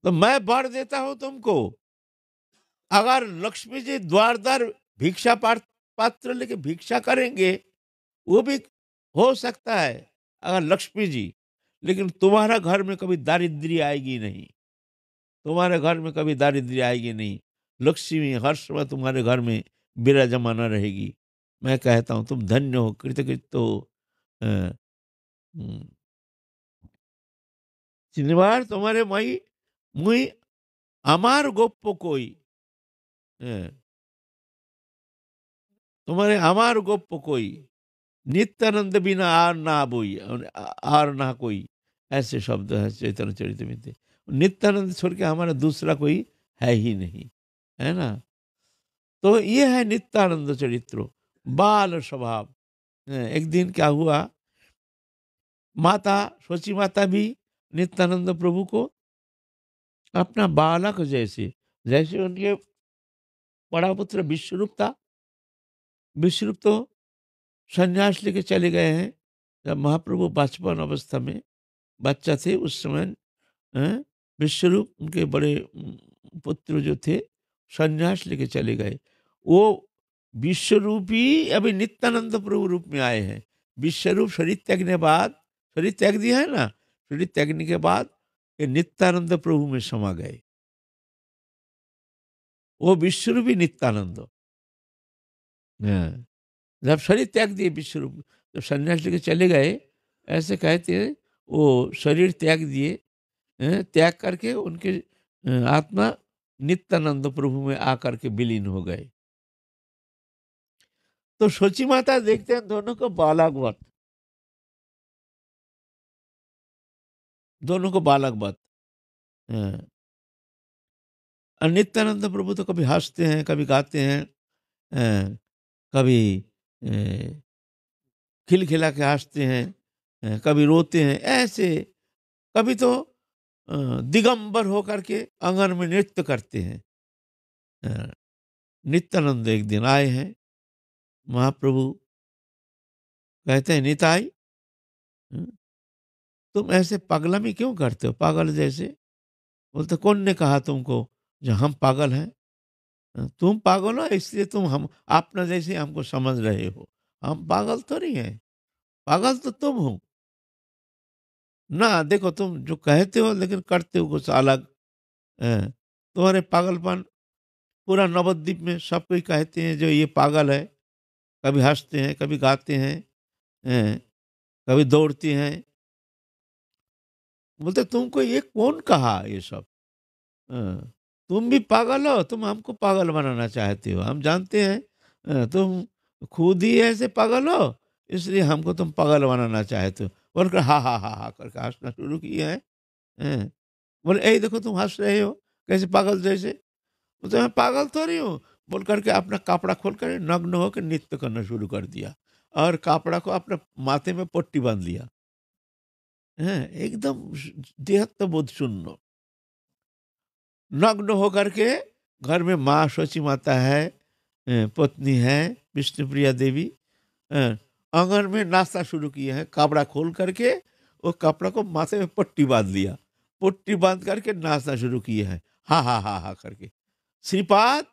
तो मैं वर देता हूं तुमको। अगर लक्ष्मी जी द्वार द्वार भिक्षा पात्र लेके भिक्षा करेंगे, वो भी हो सकता है, अगर लक्ष्मी जी, लेकिन तुम्हारा घर में कभी दारिद्र्य आएगी नहीं। तुम्हारे घर में कभी दारिद्र्य आएगी नहीं। लक्ष्मी हर समय तुम्हारे घर में विराजमाना रहेगी। मैं कहता हूँ तुम धन्य हो, कृतकृत्य हो। अ, हम्म, श्रीनिवास तुम्हारे मई मुई আমার গোপ্য কই। হ্যাঁ, तुम्हारे আমার গোপ্য কই, नित्यानंद बिना आर ना बोई, आर ना कोई, ऐसे शब्द है चैतन्य चरितमृत। नित्यानंद छोड़ के हमारा दूसरा कोई है ही नहीं, है ना। तो ये है नित्यानंद चरित्र, बाल स्वभाव। एक दिन क्या हुआ, माता सोची माता भी नित्यानंद प्रभु को अपना बालक जैसे, जैसे उनके बड़ा पुत्र विश्वरूप था। विश्वरूप तो संन्यास लेके चले गए हैं। जब महाप्रभु बचपन अवस्था में बच्चा थे उस समय हैं, विश्वरूप उनके बड़े पुत्र जो थे संन्यास लेके चले गए। वो विश्वरूप ही अभी नित्यानंद प्रभु रूप में आए हैं। विश्वरूप शरीर त्यागने बाद, शरीर त्याग दिया है ना, शरीर त्यागने के बाद ये नित्यानंद प्रभु में समा गए। वो विश्वरूप ही नित्यानंद। हाँ। जब शरीर त्याग दिए विश्वरूप, जब सन्यास लेके चले गए, ऐसे कहते हैं वो शरीर त्याग दिए, त्याग करके उनके आत्मा नित्यानंद प्रभु में आकर के विलीन हो गए। तो सोची माता देखते हैं दोनों को बालकवत, दोनों को बालकवत। हाँ। और नित्यानंद प्रभु तो कभी हंसते हैं, कभी गाते हैं, कभी खिलखिला के हंसते हैं, कभी रोते हैं, ऐसे। कभी तो दिगंबर होकर के आंगन में नृत्य करते हैं। अ, नित्यानंद एक दिन आए हैं, महाप्रभु कहते हैं, निताई, हम्म, तुम ऐसे पगलामी क्यों करते हो, पागल जैसे? बोलते, कौन ने कहा तुमको जो हम पागल हैं? तुम पागल हो इसलिए तुम हम अपना जैसे हमको समझ रहे हो। हम पागल तो नहीं है, पागल तो तुम हो ना। देखो तुम जो कहते हो लेकिन करते हो कुछ अलग। तुम्हारे पागलपन पूरा नवद्वीप में सब कोई कहते हैं जो ये पागल है। कभी हंसते हैं, कभी गाते हैं, कभी दौड़ती हैं। बोलते, तुमको ये कौन कहा ये सब? तुम भी पागल हो, तुम हमको पागल बनाना चाहते हो, हम जानते हैं। तुम खुद ही ऐसे पागल हो, इसलिए हमको तुम पागल बनाना चाहते हो। बोलकर हा हा हा हा करके हंसना शुरू किए हैं। बोले, ए देखो तुम हंस रहे हो कैसे पागल जैसे। बोलते, मैं पागल तो नहीं हूँ। बोल करके अपना कपड़ा खोल कर नग्न होकर नृत्य करना शुरू कर दिया, और कपड़ा को अपने माथे में पट्टी बांध लिया। एकदम देहत्व बोध शून्य, नग्न होकर के। घर में माँ शची माता है, पत्नी है विष्णुप्रिया देवी, आंगन में नाश्ता शुरू किए हैं। कपड़ा खोल करके वो कपड़ा को माथे में पट्टी बांध लिया, पट्टी बांध करके नाश्ता शुरू किए हैं, हा हा हा हा करके। श्रीपाद,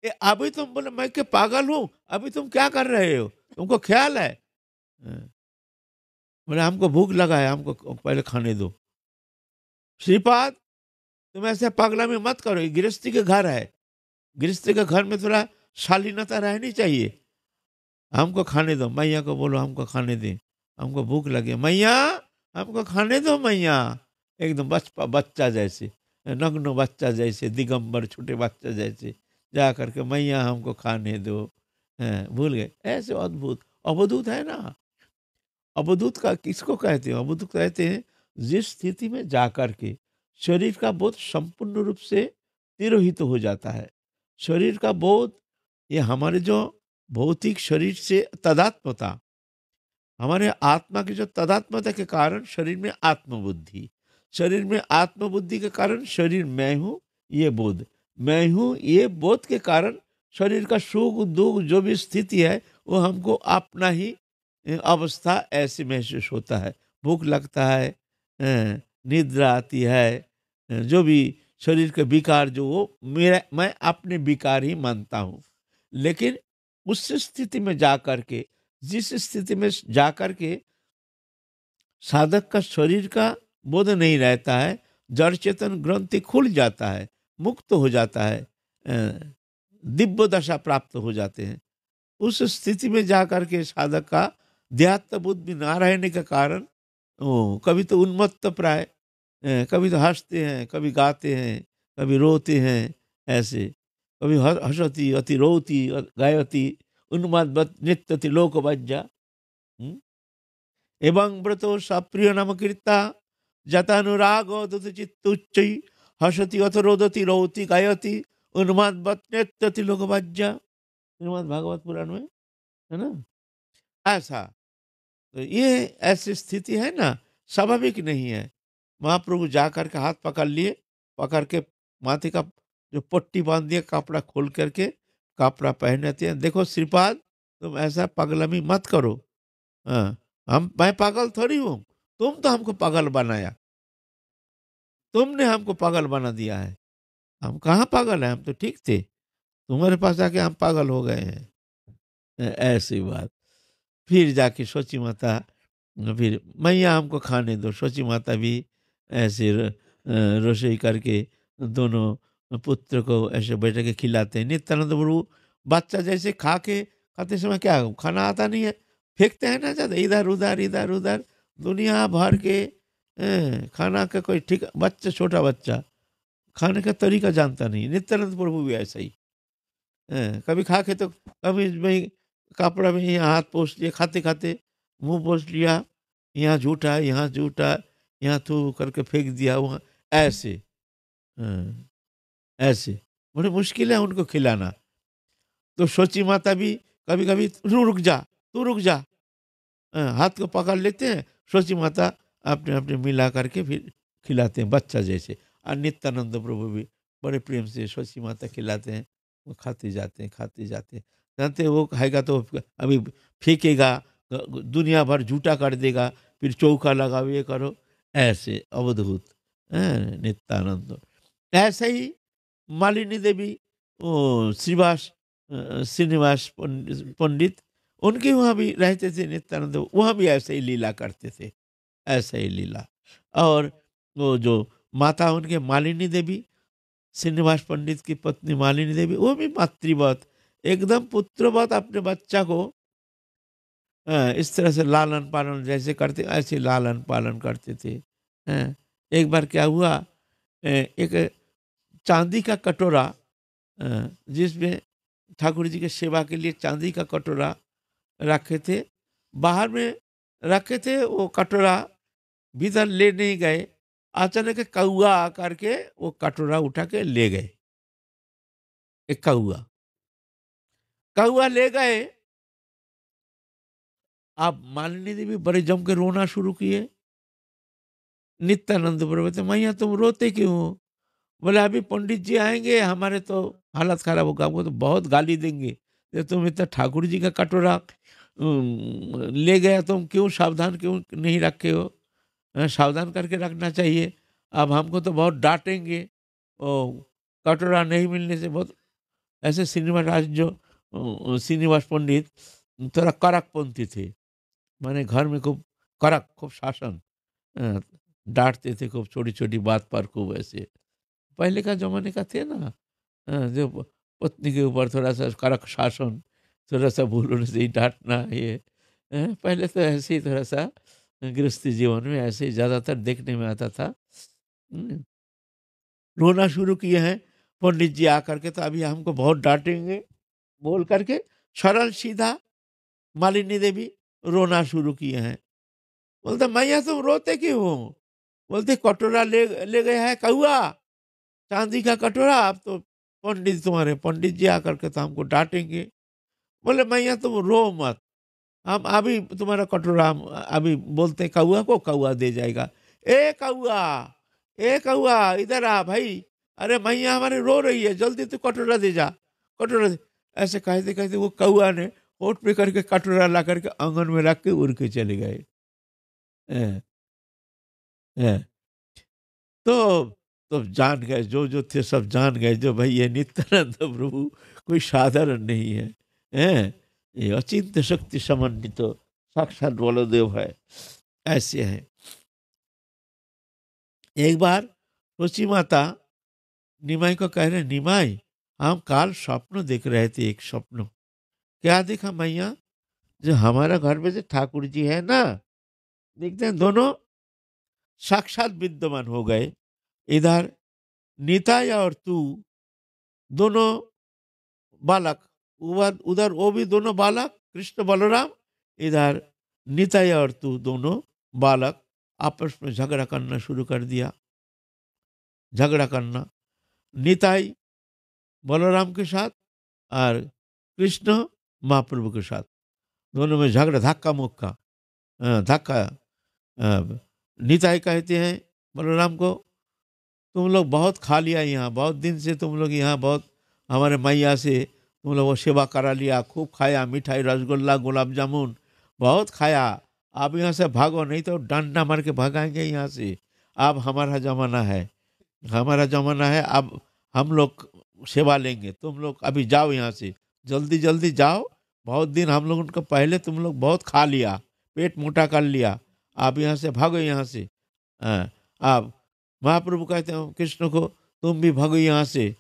अभी तुम बोले मैं क्या पागल हूं? अभी तुम क्या कर रहे हो? तुमको ख्याल है? बोले, हमको भूख लगा है, हमको पहले खाने दो। श्रीपाद, तुम ऐसे पागला में मत करो, ये गृहस्थी के घर है। गृहस्थी के घर में थोड़ा शालीनता रहनी चाहिए। हमको खाने दो, मैया को बोलो हमको खाने दे, हमको भूख लगे, मैया हमको खाने दो मैया। एकदम बच्चा जैसे, नग्न बच्चा जैसे, दिगंबर छोटे बच्चा जैसे जा करके मैया हमको खाने दो। भूल गए, ऐसे अद्भुत अवधूत है ना। अवधूत का किसको कहते हैं? अवधूत कहते हैं जिस स्थिति में जाकर के शरीर का बोध संपूर्ण रूप से तिरोहित हो जाता है। शरीर का बोध, ये हमारे जो भौतिक शरीर से तदात्मता, हमारे आत्मा की जो तदात्मता के कारण शरीर में आत्मबुद्धि, शरीर में आत्मबुद्धि के कारण शरीर मैं हूँ ये बोध, मैं हूँ ये बोध के कारण शरीर का सुख दुख जो भी स्थिति है वो हमको अपना ही अवस्था ऐसे महसूस होता है। भूख लगता है, निद्रा आती है, जो भी शरीर के विकार जो वो मेरा मैं अपने विकार ही मानता हूँ। लेकिन उस स्थिति में जाकर के, जिस स्थिति में जाकर के साधक का शरीर का बोध नहीं रहता है, जड़ चेतन ग्रंथि खुल जाता है, मुक्त हो जाता है, दिव्य दशा प्राप्त हो जाते हैं। उस स्थिति में जाकर के साधक का देहात्म बुद्धि ना रहने के कारण कभी तो उन्मत्त प्राय, कभी तो हंसते हैं, कभी गाते हैं, कभी रोते हैं, ऐसे कभी हंसती अति रोती गायती उन्माद नृत्यति लोकवज्जा। एवं व्रतो सप्रिय नाम कीर्ता जतानुराग चित्तुच्च हसति अथ रोदति रोती गायति उन्माद नृत्यति लोकवज्जा। श्रीमद् भागवत पुराण में है ना ऐसा। तो ये ऐसी स्थिति है ना, स्वाभाविक नहीं है। महाप्रभु जा करके हाथ पकड़ लिए, पकड़ के माथे का जो पट्टी बांध दिया, कपड़ा खोल करके कपड़ा पहनते हैं। देखो श्रीपाद, तुम ऐसा पगलमी मत करो। हाँ, मैं पागल थोड़ी हूँ, तुम तो हमको पागल बनाया, तुमने हमको पागल बना दिया है। हम कहाँ पागल हैं, हम तो ठीक थे, तुम्हारे पास आके हम पागल हो गए हैं। ऐसी बात। फिर जाके सोची माता, फिर मैया हमको खाने दो। सोची माता भी ऐसे रसोई करके दोनों पुत्र को ऐसे बैठ के खिलाते हैं। नित्यानंद प्रभु बच्चा जैसे खा के, खाते समय क्या खाना आता नहीं है, फेंकते हैं ना ज़्यादा, इधर उधर इधर उधर दुनिया भर के खाना का कोई ठीक, बच्चा छोटा बच्चा खाने का तरीका जानता नहीं। नित्यानंद प्रभु भी ऐसा ही, कभी खा के तो कभी में कपड़ा में यहाँ हाथ पोंछ लिया, खाते खाते मुंह पोंछ लिया, यहाँ झूठा यहाँ झूठा, यहाँ थू करके फेंक दिया वहाँ, ऐसे ऐसे बड़ी मुश्किल है उनको खिलाना। तो सोची माता भी कभी कभी तू रुक जा, तू रुक जा, हाथ को पकड़ लेते हैं। सोची माता अपने अपने मिला करके फिर खिलाते हैं बच्चा जैसे। और नित्यानंद प्रभु भी बड़े प्रेम से सोची माता खिलाते हैं, वो खाते जाते हैं खाते जाते हैं। जानते हैं वो खाएगा तो अभी फेंकेगा, दुनिया भर झूठा कर देगा, फिर चौका लगाओ ये करो, ऐसे अवधूत नित्यानंद। ऐसे ही मालिनी देवी, वो श्रीनिवास पंडित, उनके वहाँ भी रहते थे नित्यानंद, वहाँ भी ऐसे ही लीला करते थे, ऐसे ही लीला। और वो जो माता उनके मालिनी देवी, श्रीनिवास पंडित की पत्नी मालिनी देवी, वो भी मातृवत एकदम पुत्रवत अपने बच्चा को इस तरह से लालन पालन जैसे करते ऐसे लालन पालन करते थे। एक बार क्या हुआ, एक चांदी का कटोरा, जिसमें ठाकुर जी के सेवा के लिए चांदी का कटोरा रखे थे, बाहर में रखे थे, वो कटोरा भीतर ले नहीं गए। अचानक कौआ आकर के वो कटोरा उठा के ले गए। एक कौआ ले गए। आप मालिनी देवी बड़े जम के रोना शुरू किए। नित्यानंद प्रभु बोलते मैया तुम रोते क्यों हो? बोले अभी पंडित जी आएंगे, हमारे तो हालत खराब होगा, हमको तो बहुत गाली देंगे, ये तुम इतना ठाकुर जी का कटोरा ले गया, तुम क्यों सावधान क्यों नहीं रखे हो? सावधान करके रखना चाहिए। अब हमको तो बहुत डांटेंगे, कटोरा नहीं मिलने से। बहुत ऐसे श्रीनिवास पंडित थोड़ा कड़कपंथी थे, माने घर में खूब कड़क, खूब शासन, डांटते थे खूब, छोटी छोटी बात पर खूब ऐसे। पहले का जमाने का थे ना, जो पत्नी के ऊपर थोड़ा सा कड़क शासन, थोड़ा सा भूल होने से ही डांटना, ये पहले तो ऐसे ही थोड़ा सा गृहस्थी जीवन में ऐसे ही ज़्यादातर देखने में आता था। हम्म, रोना शुरू किए हैं पंडित जी आकर के, तो अभी हमको बहुत डांटेंगे बोल करके सरल सीधा मालिनी देवी रोना शुरू किए हैं। बोलते मैया तुम रोते क्यों हो? बोलते कटोरा ले ले गया है कौआ, चांदी का कटोरा। अब तो तुम्हारे पंडित जी आकर के तो हमको डांटेंगे। बोले मैया तुम रो मत, हम अभी तुम्हारा कटोरा हम अभी बोलते कौआ को, कौआ दे जाएगा। ए कौआ, ए कौआ इधर आ भाई, अरे मैया हमारी रो रही है, जल्दी तू कटोरा दे जा, कटोरा दे। ऐसे कहते कहते वो कौआ ने होठ पे करके कटोरा ला करके आंगन में रख के उड़ के चले गए। हैं, हैं। तो जान गए, जो जो थे सब जान गए, जो भाई ये नित्यानंद प्रभु कोई साधारण नहीं है, हैं। ये अचिंत शक्ति समन्वित तो साक्षात बलदेव है, ऐसे हैं। एक बार तुलसी माता निमाई को कह रहे, निमाई हम काल स्वप्न देख रहे थे, एक स्वप्न। क्या देखा मैया? जो हमारा घर में से ठाकुर जी है ना, देखते हैं दोनों साक्षात विद्यमान हो गए। इधर निताय और तू दोनों बालक, उधर वो भी दोनों बालक कृष्ण बलराम, इधर निताय और तू दोनों बालक आपस में झगड़ा करना शुरू कर दिया। झगड़ा करना निताई बलराम के साथ और कृष्ण महाप्रभु के साथ, दोनों में झगड़ा, धक्का मुक्का। धक्का। निताई कहते हैं बलराम को, तुम लोग बहुत खा लिया यहाँ, बहुत दिन से तुम लोग यहाँ बहुत हमारे मैया से तुम लोग वो सेवा करा लिया, खूब खाया, मिठाई रसगुल्ला गुलाब जामुन बहुत खाया। आप यहाँ से भागो, नहीं तो डंडा मार के भगाएंगे यहाँ से। अब हमारा ज़माना है, हमारा ज़माना है, अब हम लोग सेवा लेंगे, तुम लोग अभी जाओ यहाँ से, जल्दी जल्दी जाओ। बहुत दिन हम लोग उनको पहले तुम लोग बहुत खा लिया, पेट मोटा कर लिया, आप यहाँ से भागो यहाँ से। आप महाप्रभु कहते हैं कृष्ण को, तुम भी भागो यहाँ से,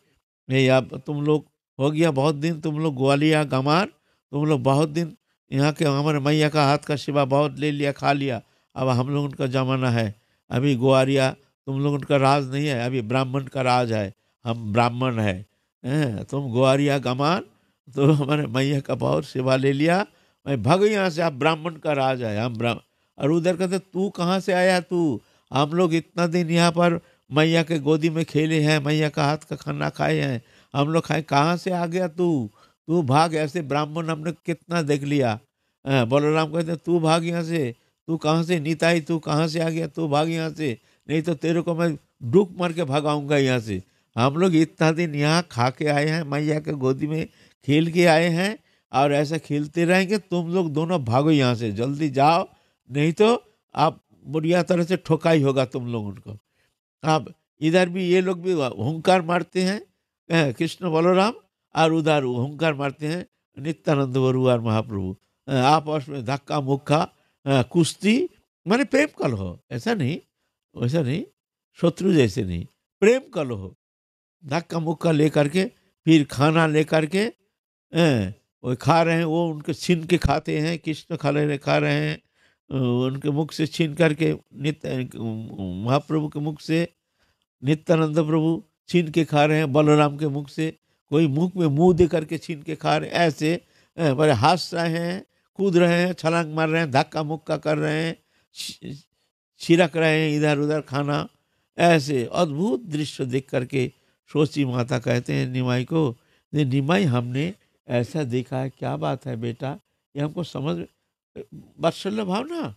नहीं अब तुम लोग हो गया बहुत दिन, तुम लोग ग्वालिया गमार, तुम लोग बहुत दिन यहाँ के हमारे मैया का हाथ का सेवा बहुत ले लिया, खा लिया। अब हम लोग उनका ज़माना है, अभी ग्वालिया तुम लोग उनका राज नहीं है, अभी ब्राह्मण का राज है, हम ब्राह्मण है। तुम ग्वालिया गमार, तो हमारे मैया का बहुत सेवा ले लिया, मैं भागो यहाँ से, आप ब्राह्मण का राज है, हम ब्राह्मण। और उधर कहते तू कहाँ से आया तू? हम लोग इतना दिन यहाँ पर मैया के गोदी में खेले हैं, मैया का हाथ का खाना खाए हैं, हम लोग खाए, कहाँ से आ गया तू? तू भाग, ऐसे ब्राह्मण हमने कितना देख लिया। बलराम कहते तू भाग यहाँ से, तू कहाँ से? निताई तू कहाँ से आ गया? तू भाग यहाँ से, नहीं तो तेरे को मैं डूक मार के भगाऊंगा यहाँ से। हम लोग इतना दिन यहाँ खा के आए हैं, मैया के गोदी में खेल के आए हैं, और ऐसा खेलते रहेंगे, तुम लोग दोनों भागो यहाँ से, जल्दी जाओ, नहीं तो आप बुढ़िया तरह से ठोकाई होगा तुम लोग उनको। अब इधर भी ये लोग भी हुंकार मारते हैं, कृष्ण बलराम, और उधर हुंकार मारते हैं नित्यानंद प्रभु और महाप्रभु। आपस में धक्का मुक्का, कुश्ती, माने प्रेम कल हो, ऐसा नहीं, वैसा नहीं, शत्रु जैसे नहीं, प्रेम कल हो। धक्का मुक्का लेकर के फिर खाना लेकर के वो खा रहे हैं, वो उनके छीन के खाते हैं, कृष्ण खा रहे हैं, उनके मुख से छीन करके, नित्य महाप्रभु के मुख से नित्यानंद प्रभु छीन के खा रहे हैं, बलराम के मुख से कोई मुख में मुंह दे करके छीन के खा रहे हैं, ऐसे बड़े हंस रहे हैं, कूद रहे हैं, छलांग मार रहे हैं, धक्का मुक्का कर रहे हैं, छिड़क रहे हैं इधर उधर खाना। ऐसे अद्भुत दृश्य देख करके सोची माता कहते हैं निमाई को, निमाई हमने ऐसा देखा है, क्या बात है बेटा, ये हमको समझ, वात्सल्य भाव ना,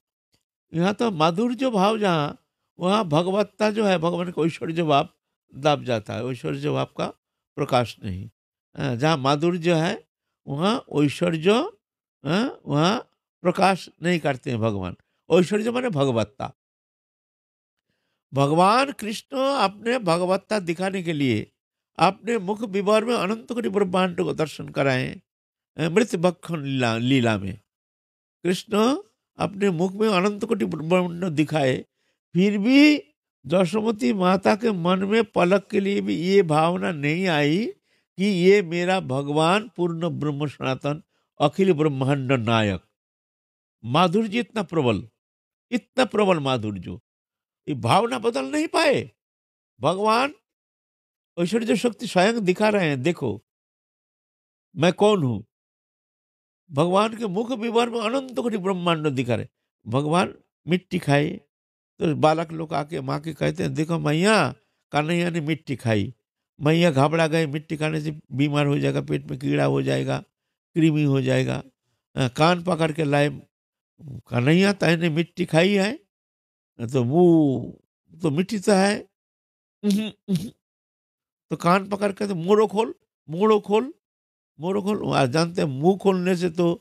यहाँ तो माधुर्य भाव, जहाँ वहाँ भगवत्ता जो है, भगवान का ऐश्वर्य भाव दब जाता है, ऐश्वर्य भाव का प्रकाश नहीं। जहाँ माधुर्य है वहाँ ऐश्वर्य, वहाँ प्रकाश नहीं करते हैं भगवान। ऐश्वर्य माने भगवत्ता। भगवान कृष्ण अपने भगवत्ता दिखाने के लिए अपने मुख विवर में अनंत कोटि ब्रह्मांड को दर्शन कराए, मृत भक्षण लीला में कृष्ण अपने मुख में अनंत कोटि ब्रह्मांड दिखाए, फिर भी जशोमती माता के मन में पलक के लिए भी ये भावना नहीं आई कि ये मेरा भगवान पूर्ण ब्रह्म सनातन अखिल ब्रह्मांड नायक। माधुर्य इतना प्रबल माधुर्य, ये भावना बदल नहीं पाए। भगवान ऐश्वर्य शक्ति स्वयं दिखा रहे हैं, देखो मैं कौन हूं। भगवान के मुख विवर में अनंत कोटि ब्रह्मांड दिखा रहे। भगवान मिट्टी खाए तो बालक लोग आके माँ के कहते हैं, देखो मैया कन्हैया ने मिट्टी खाई। मैया घबरा गए, मिट्टी खाने से बीमार हो जाएगा, पेट में कीड़ा हो जाएगा, कृमि हो जाएगा। कान पकड़ के लाए, कन्हैया तैने मिट्टी खाई है तो मुंह तो मिट्टी तो है। उहुं, उहुं। तो कान पकड़ के तो मोड़ो खोल, मोड़ो खोल, मोड़ो खोल। आज जानते हैं मुंह खोलने से तो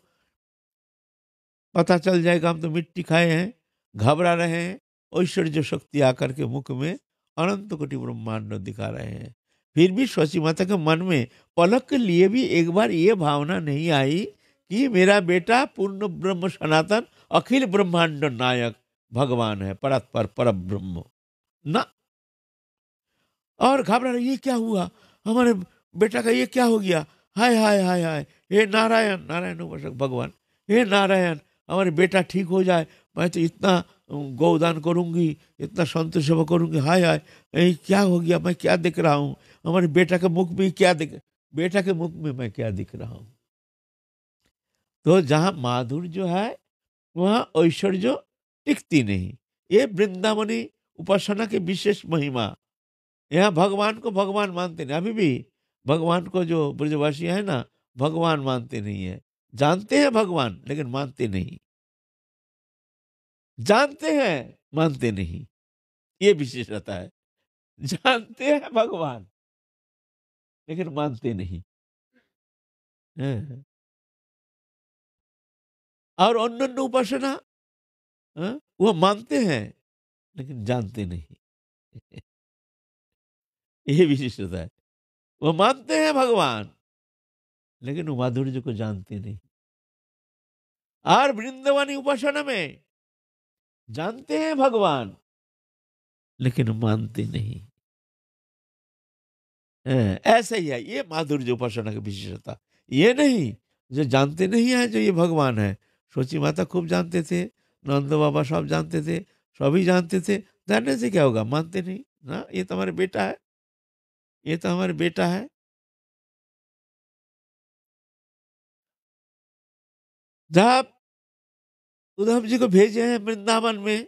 पता चल जाएगा हम तो मिट्टी खाए हैं, घबरा रहे हैं। ऐश्वर्य शक्ति आकर के मुख में अनंत कोटि ब्रह्मांड दिखा रहे हैं। फिर भी शची माता के मन में पलक के लिए भी एक बार ये भावना नहीं आई कि मेरा बेटा पूर्ण ब्रह्म सनातन अखिल ब्रह्मांड नायक भगवान है, परत्पर पर ब्रह्म ना। और घबरा रही, ये क्या हुआ हमारे बेटा का, ये क्या हो गया, हाय हाय हाय हाय, हे नारायण, नारायण उपासक भगवान, हे नारायण हमारे बेटा ठीक हो जाए। मैं तो इतना गौदान करूंगी, इतना संत सेवा करूंगी, हाय हाय ये क्या हो गया, मैं क्या दिख रहा हूँ, हमारे बेटा के मुख में क्या दिख, बेटा के मुख में मैं क्या दिख रहा हूँ। तो जहाँ माधुर्य जो है वहाँ ऐश्वर्य टिकती नहीं। ये वृंदावनी उपासना की विशेष महिमा। यहाँ भगवान को भगवान मानते नहीं, अभी भी भगवान को जो ब्रजवासी है ना, भगवान मानते नहीं है। जानते हैं भगवान लेकिन मानते नहीं, जानते हैं मानते नहीं, ये विशेषता है। जानते हैं भगवान लेकिन मानते नहीं। हाँ। और अन्य उपासना, हाँ, वो मानते हैं लेकिन जानते नहीं। ये विशेषता है। वो मानते हैं भगवान लेकिन वो माधुर्य को जानते नहीं। और वृंदावनी उपासना में जानते हैं भगवान लेकिन मानते नहीं। ऐसा ही है ये माधुर्य उपासना की विशेषता। ये नहीं जो जानते नहीं है जो ये भगवान है। सोची माता खूब जानते थे, नंद बाबा सब जानते थे, सभी जानते थे। जानने से क्या होगा, मानते नहीं ना, ये तो हमारे बेटा है, ये तो हमारे बेटा है। जब आप उद्धव जी को भेजे हैं वृंदावन में,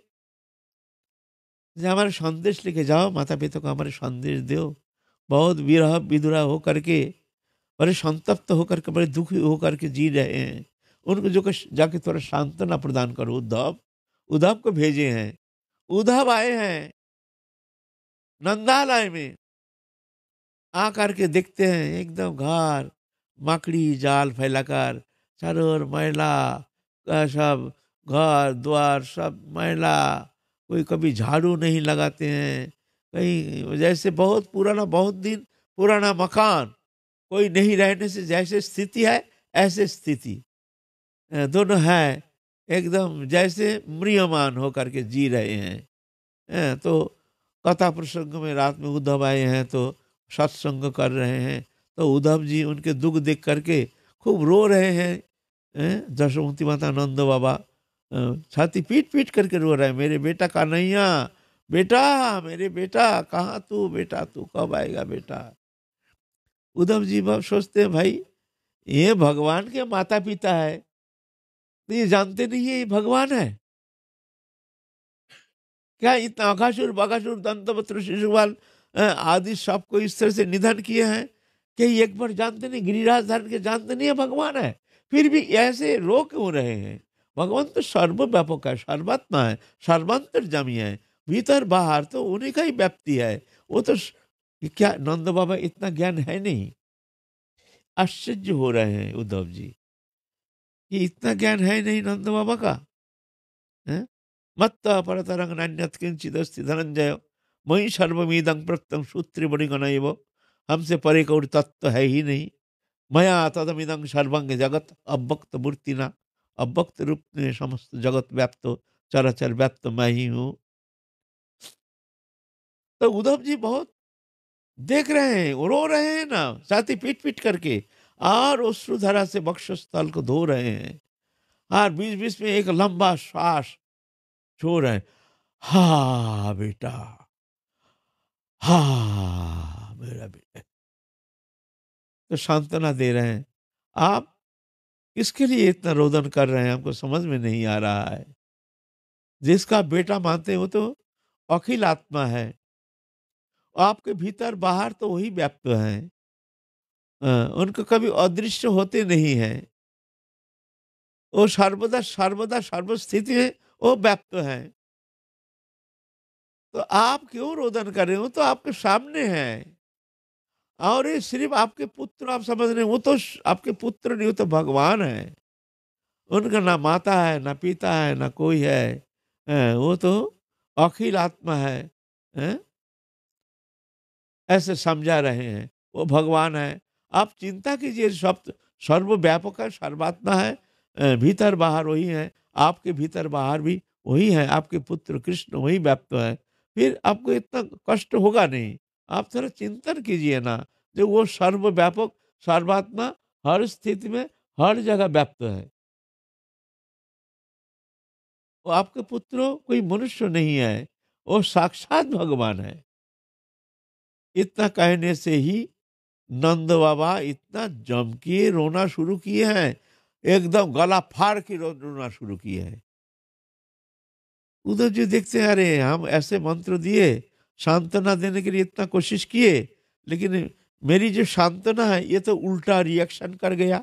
जो हमारे संदेश लेके जाओ, माता पिता को हमारे संदेश दो। बहुत विरह विधुरा होकर के, बड़े संतप्त होकर के, बड़े दुखी होकर के जी रहे हैं। उनको जो जाके थोड़ा सांत्वना प्रदान करो। उद्धव, उद्धव को भेजे हैं। उद्धव आए हैं नंदालय में, आकर के देखते हैं एकदम घर मकड़ी जाल फैलाकर, चारों ओर मैला, सब घर द्वार सब मैला। कोई कभी झाड़ू नहीं लगाते हैं, कहीं जैसे बहुत पुराना, बहुत दिन पुराना मकान, कोई नहीं रहने से जैसे स्थिति है ऐसे स्थिति। दोनों है एकदम जैसे म्रियमान होकर के जी रहे हैं। तो कथा प्रसंग में रात में उद्धव आए हैं तो सत्संग कर रहे हैं। तो उद्धव जी उनके दुख देख करके खूब रो रहे हैं। जसवंती माता, नंद बाबा छाती पीट पीट करके रो रहे हैं, मेरे बेटा का नैया, बेटा मेरे बेटा कहाँ तू, बेटा तू कब आएगा बेटा। उद्धव जी बाब सोचते हैं भाई ये भगवान के माता पिता है तो ये जानते नहीं है ये भगवान है क्या। इतना अघासुर बगासुर दंतवक्र शिशुपाल आदि सबको इस तरह से निधन किए हैं कि एक बार जानते नहीं, गिरिराज धारण के जानते नहीं है भगवान है, फिर भी ऐसे रो क्यों रहे हैं। भगवान तो सर्वव्यापक है, सर्वात्मा है, सर्वांतर्यामी है, भीतर बाहर तो उन्हीं का ही व्याप्ति है। वो तो क्या नंद बाबा इतना ज्ञान है नहीं। आश्चर्य हो रहे हैं उद्धव जी कि इतना ज्ञान है नहीं नंद बाबा का। हैं? मत्तः परतरं नान्यत् किंचिदस्ति धनंजय, मयि सर्वमिदं प्रोक्तं सूत्रे बणिगणैव। हमसे परे कोई तत्व है ही नहीं। मया तदमिदं सर्वं जगत अव्यक्त मूर्तिना, अव्यक्त रूप में समस्त जगत व्याप्त, चराचर व्याप्त मैं ही हूँ। तो उद्धव जी बहुत देख रहे हैं, वो रो रहे हैं ना, छाती पीट पीट करके, और अश्रुधारा से वक्षस्थल को धो रहे हैं, और बीच बीच में एक लंबा श्वास छोड़ रहे हैं। हा बेटा, हा मेरा बेटा, तो सांत्वना दे रहे हैं। आप किसके लिए इतना रोदन कर रहे हैं, हमको समझ में नहीं आ रहा है। जिसका बेटा मानते हैं वो तो अखिल आत्मा है, आपके भीतर बाहर तो वही व्याप्त है। उनको कभी अदृश्य होते नहीं है, वो सर्वदा सर्वदा सर्वस्थिति में वो व्याप्त है। तो आप क्यों रोदन कर रहे हो, तो आपके सामने है। और ये सिर्फ आपके पुत्र आप समझ रहे हैं, वो तो आपके पुत्र नहीं, वो तो भगवान है। उनका ना माता है, ना पिता है, ना कोई है। वो तो अखिल आत्मा है। हैं? ऐसे समझा रहे हैं, वो भगवान है। आप चिंता कीजिए, सब सर्वव्यापक है, सर्वात्मा है। भीतर बाहर वही है, आपके भीतर बाहर भी वही है, आपके पुत्र कृष्ण वही व्याप्त है। फिर आपको इतना कष्ट होगा नहीं। आप थोड़ा चिंतन कीजिए ना, जो वो सर्वव्यापक सर्वात्मा हर स्थिति में हर जगह व्याप्त है। वो आपके पुत्र कोई मनुष्य नहीं है, वो साक्षात भगवान है। इतना कहने से ही नंद बाबा इतना जम के रोना शुरू किए हैं, एकदम गला फाड़ के रोना शुरू किए हैं। उधर जो देखते हैं, अरे हम ऐसे मंत्र दिए, सांत्वना देने के लिए इतना कोशिश किए, लेकिन मेरी जो सांत्वना है ये तो उल्टा रिएक्शन कर गया।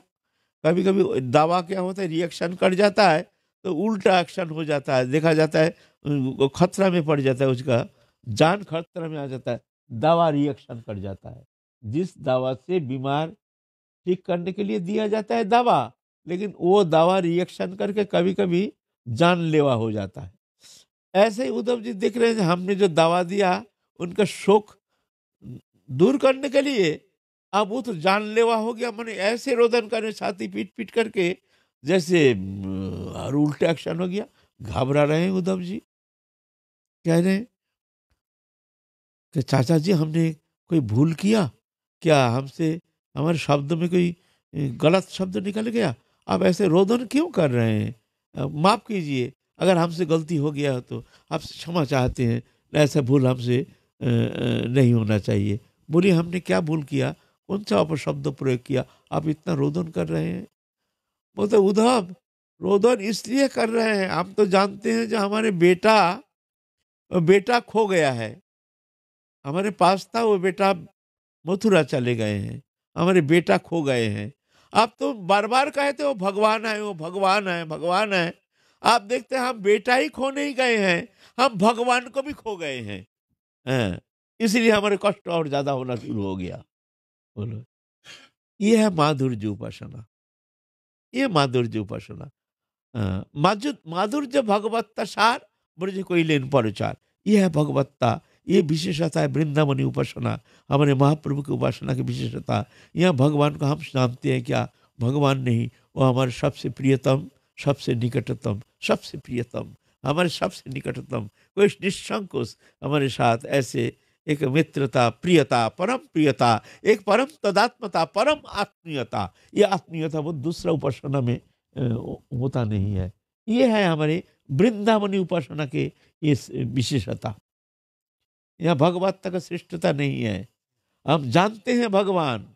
कभी कभी दवा क्या होता है, रिएक्शन कर जाता है तो उल्टा एक्शन हो जाता है, देखा जाता है वो खतरा में पड़ जाता है, उसका जान खतरा में आ जाता है। दवा रिएक्शन कर जाता है। जिस दवा से बीमार ठीक करने के लिए दिया जाता है दवा, लेकिन वो दवा रिएक्शन करके कभी कभी जानलेवा हो जाता है। ऐसे ही उद्धव जी देख रहे हैं, हमने जो दवा दिया उनका शोक दूर करने के लिए, अब वो तो जानलेवा हो गया। मैंने ऐसे रोदन करे छाती पीट पीट करके, जैसे और उल्टा एक्शन हो गया। घबरा रहे हैं उद्धव जी, कह रहे हैं कि चाचा जी हमने कोई भूल किया क्या, हमसे हमारे शब्द में कोई गलत शब्द निकल गया, आप ऐसे रोदन क्यों कर रहे हैं, माफ कीजिए, अगर हमसे गलती हो गया हो तो आपसे क्षमा चाहते हैं, ऐसा भूल हमसे नहीं होना चाहिए। बोलिए हमने क्या भूल किया, कौन सा अपशब्द प्रयोग किया, आप इतना रोदन कर रहे हैं। बोलते उद्धव, रोदन इसलिए कर रहे हैं, हम तो जानते हैं जो हमारे बेटा बेटा खो गया है, हमारे पास था वो बेटा, मथुरा चले गए हैं, हमारे बेटा खो गए हैं। आप तो बार बार कहते हो भगवान है, वो भगवान है, भगवान है। आप देखते हैं हम बेटा ही खो नहीं गए हैं, हम भगवान को भी खो गए हैं। हाँ, इसलिए हमारे कष्ट और ज्यादा होना शुरू हो गया। बोलो, ये है माधुर्य उपासना, ये माधुर्य उपासना। माधुर्य भगवत्ता सार ब्रज कोई लेन परचार, ये है भगवत्ता, ये विशेषता है वृंदावनी उपासना, हमारे महाप्रभु की उपासना की विशेषता। यहाँ भगवान को हम जानते हैं क्या, भगवान नहीं, वो हमारे सबसे प्रियतम, सबसे निकटतम, सबसे प्रियतम, हमारे सबसे निकटतम, कोई निसंकोच हमारे साथ ऐसे एक मित्रता, प्रियता, परम प्रियता, एक परम तदात्मता, परम आत्मीयता। ये आत्मीयता वो दूसरा उपासना में होता नहीं है। ये है हमारे वृंदावनी उपासना के इस विशेषता। यहाँ भगवत्ता का श्रेष्ठता नहीं है। हम जानते हैं भगवान,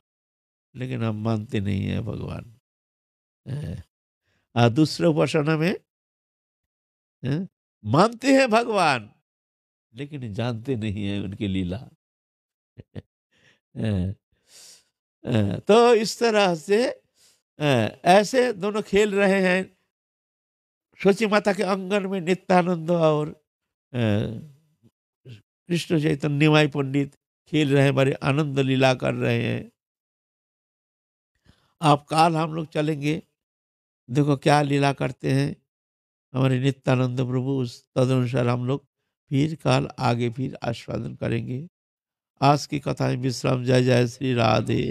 लेकिन हम मानते नहीं है भगवान। दूसरे उपासना में मानते हैं भगवान, लेकिन जानते नहीं है उनकी लीला। तो इस तरह से ऐसे दोनों खेल रहे हैं। शची माता के आंगन में नित्यानंद और कृष्ण चैतन्य निमाई पंडित खेल रहे हैं, बड़े आनंद लीला कर रहे हैं। आप काल हम लोग चलेंगे, देखो क्या लीला करते हैं हमारे नित्यानंद प्रभु, उस तदनुसार हम लोग फिर काल आगे फिर आस्वादन करेंगे। आज की कथा में विश्राम। जय जय श्री राधे।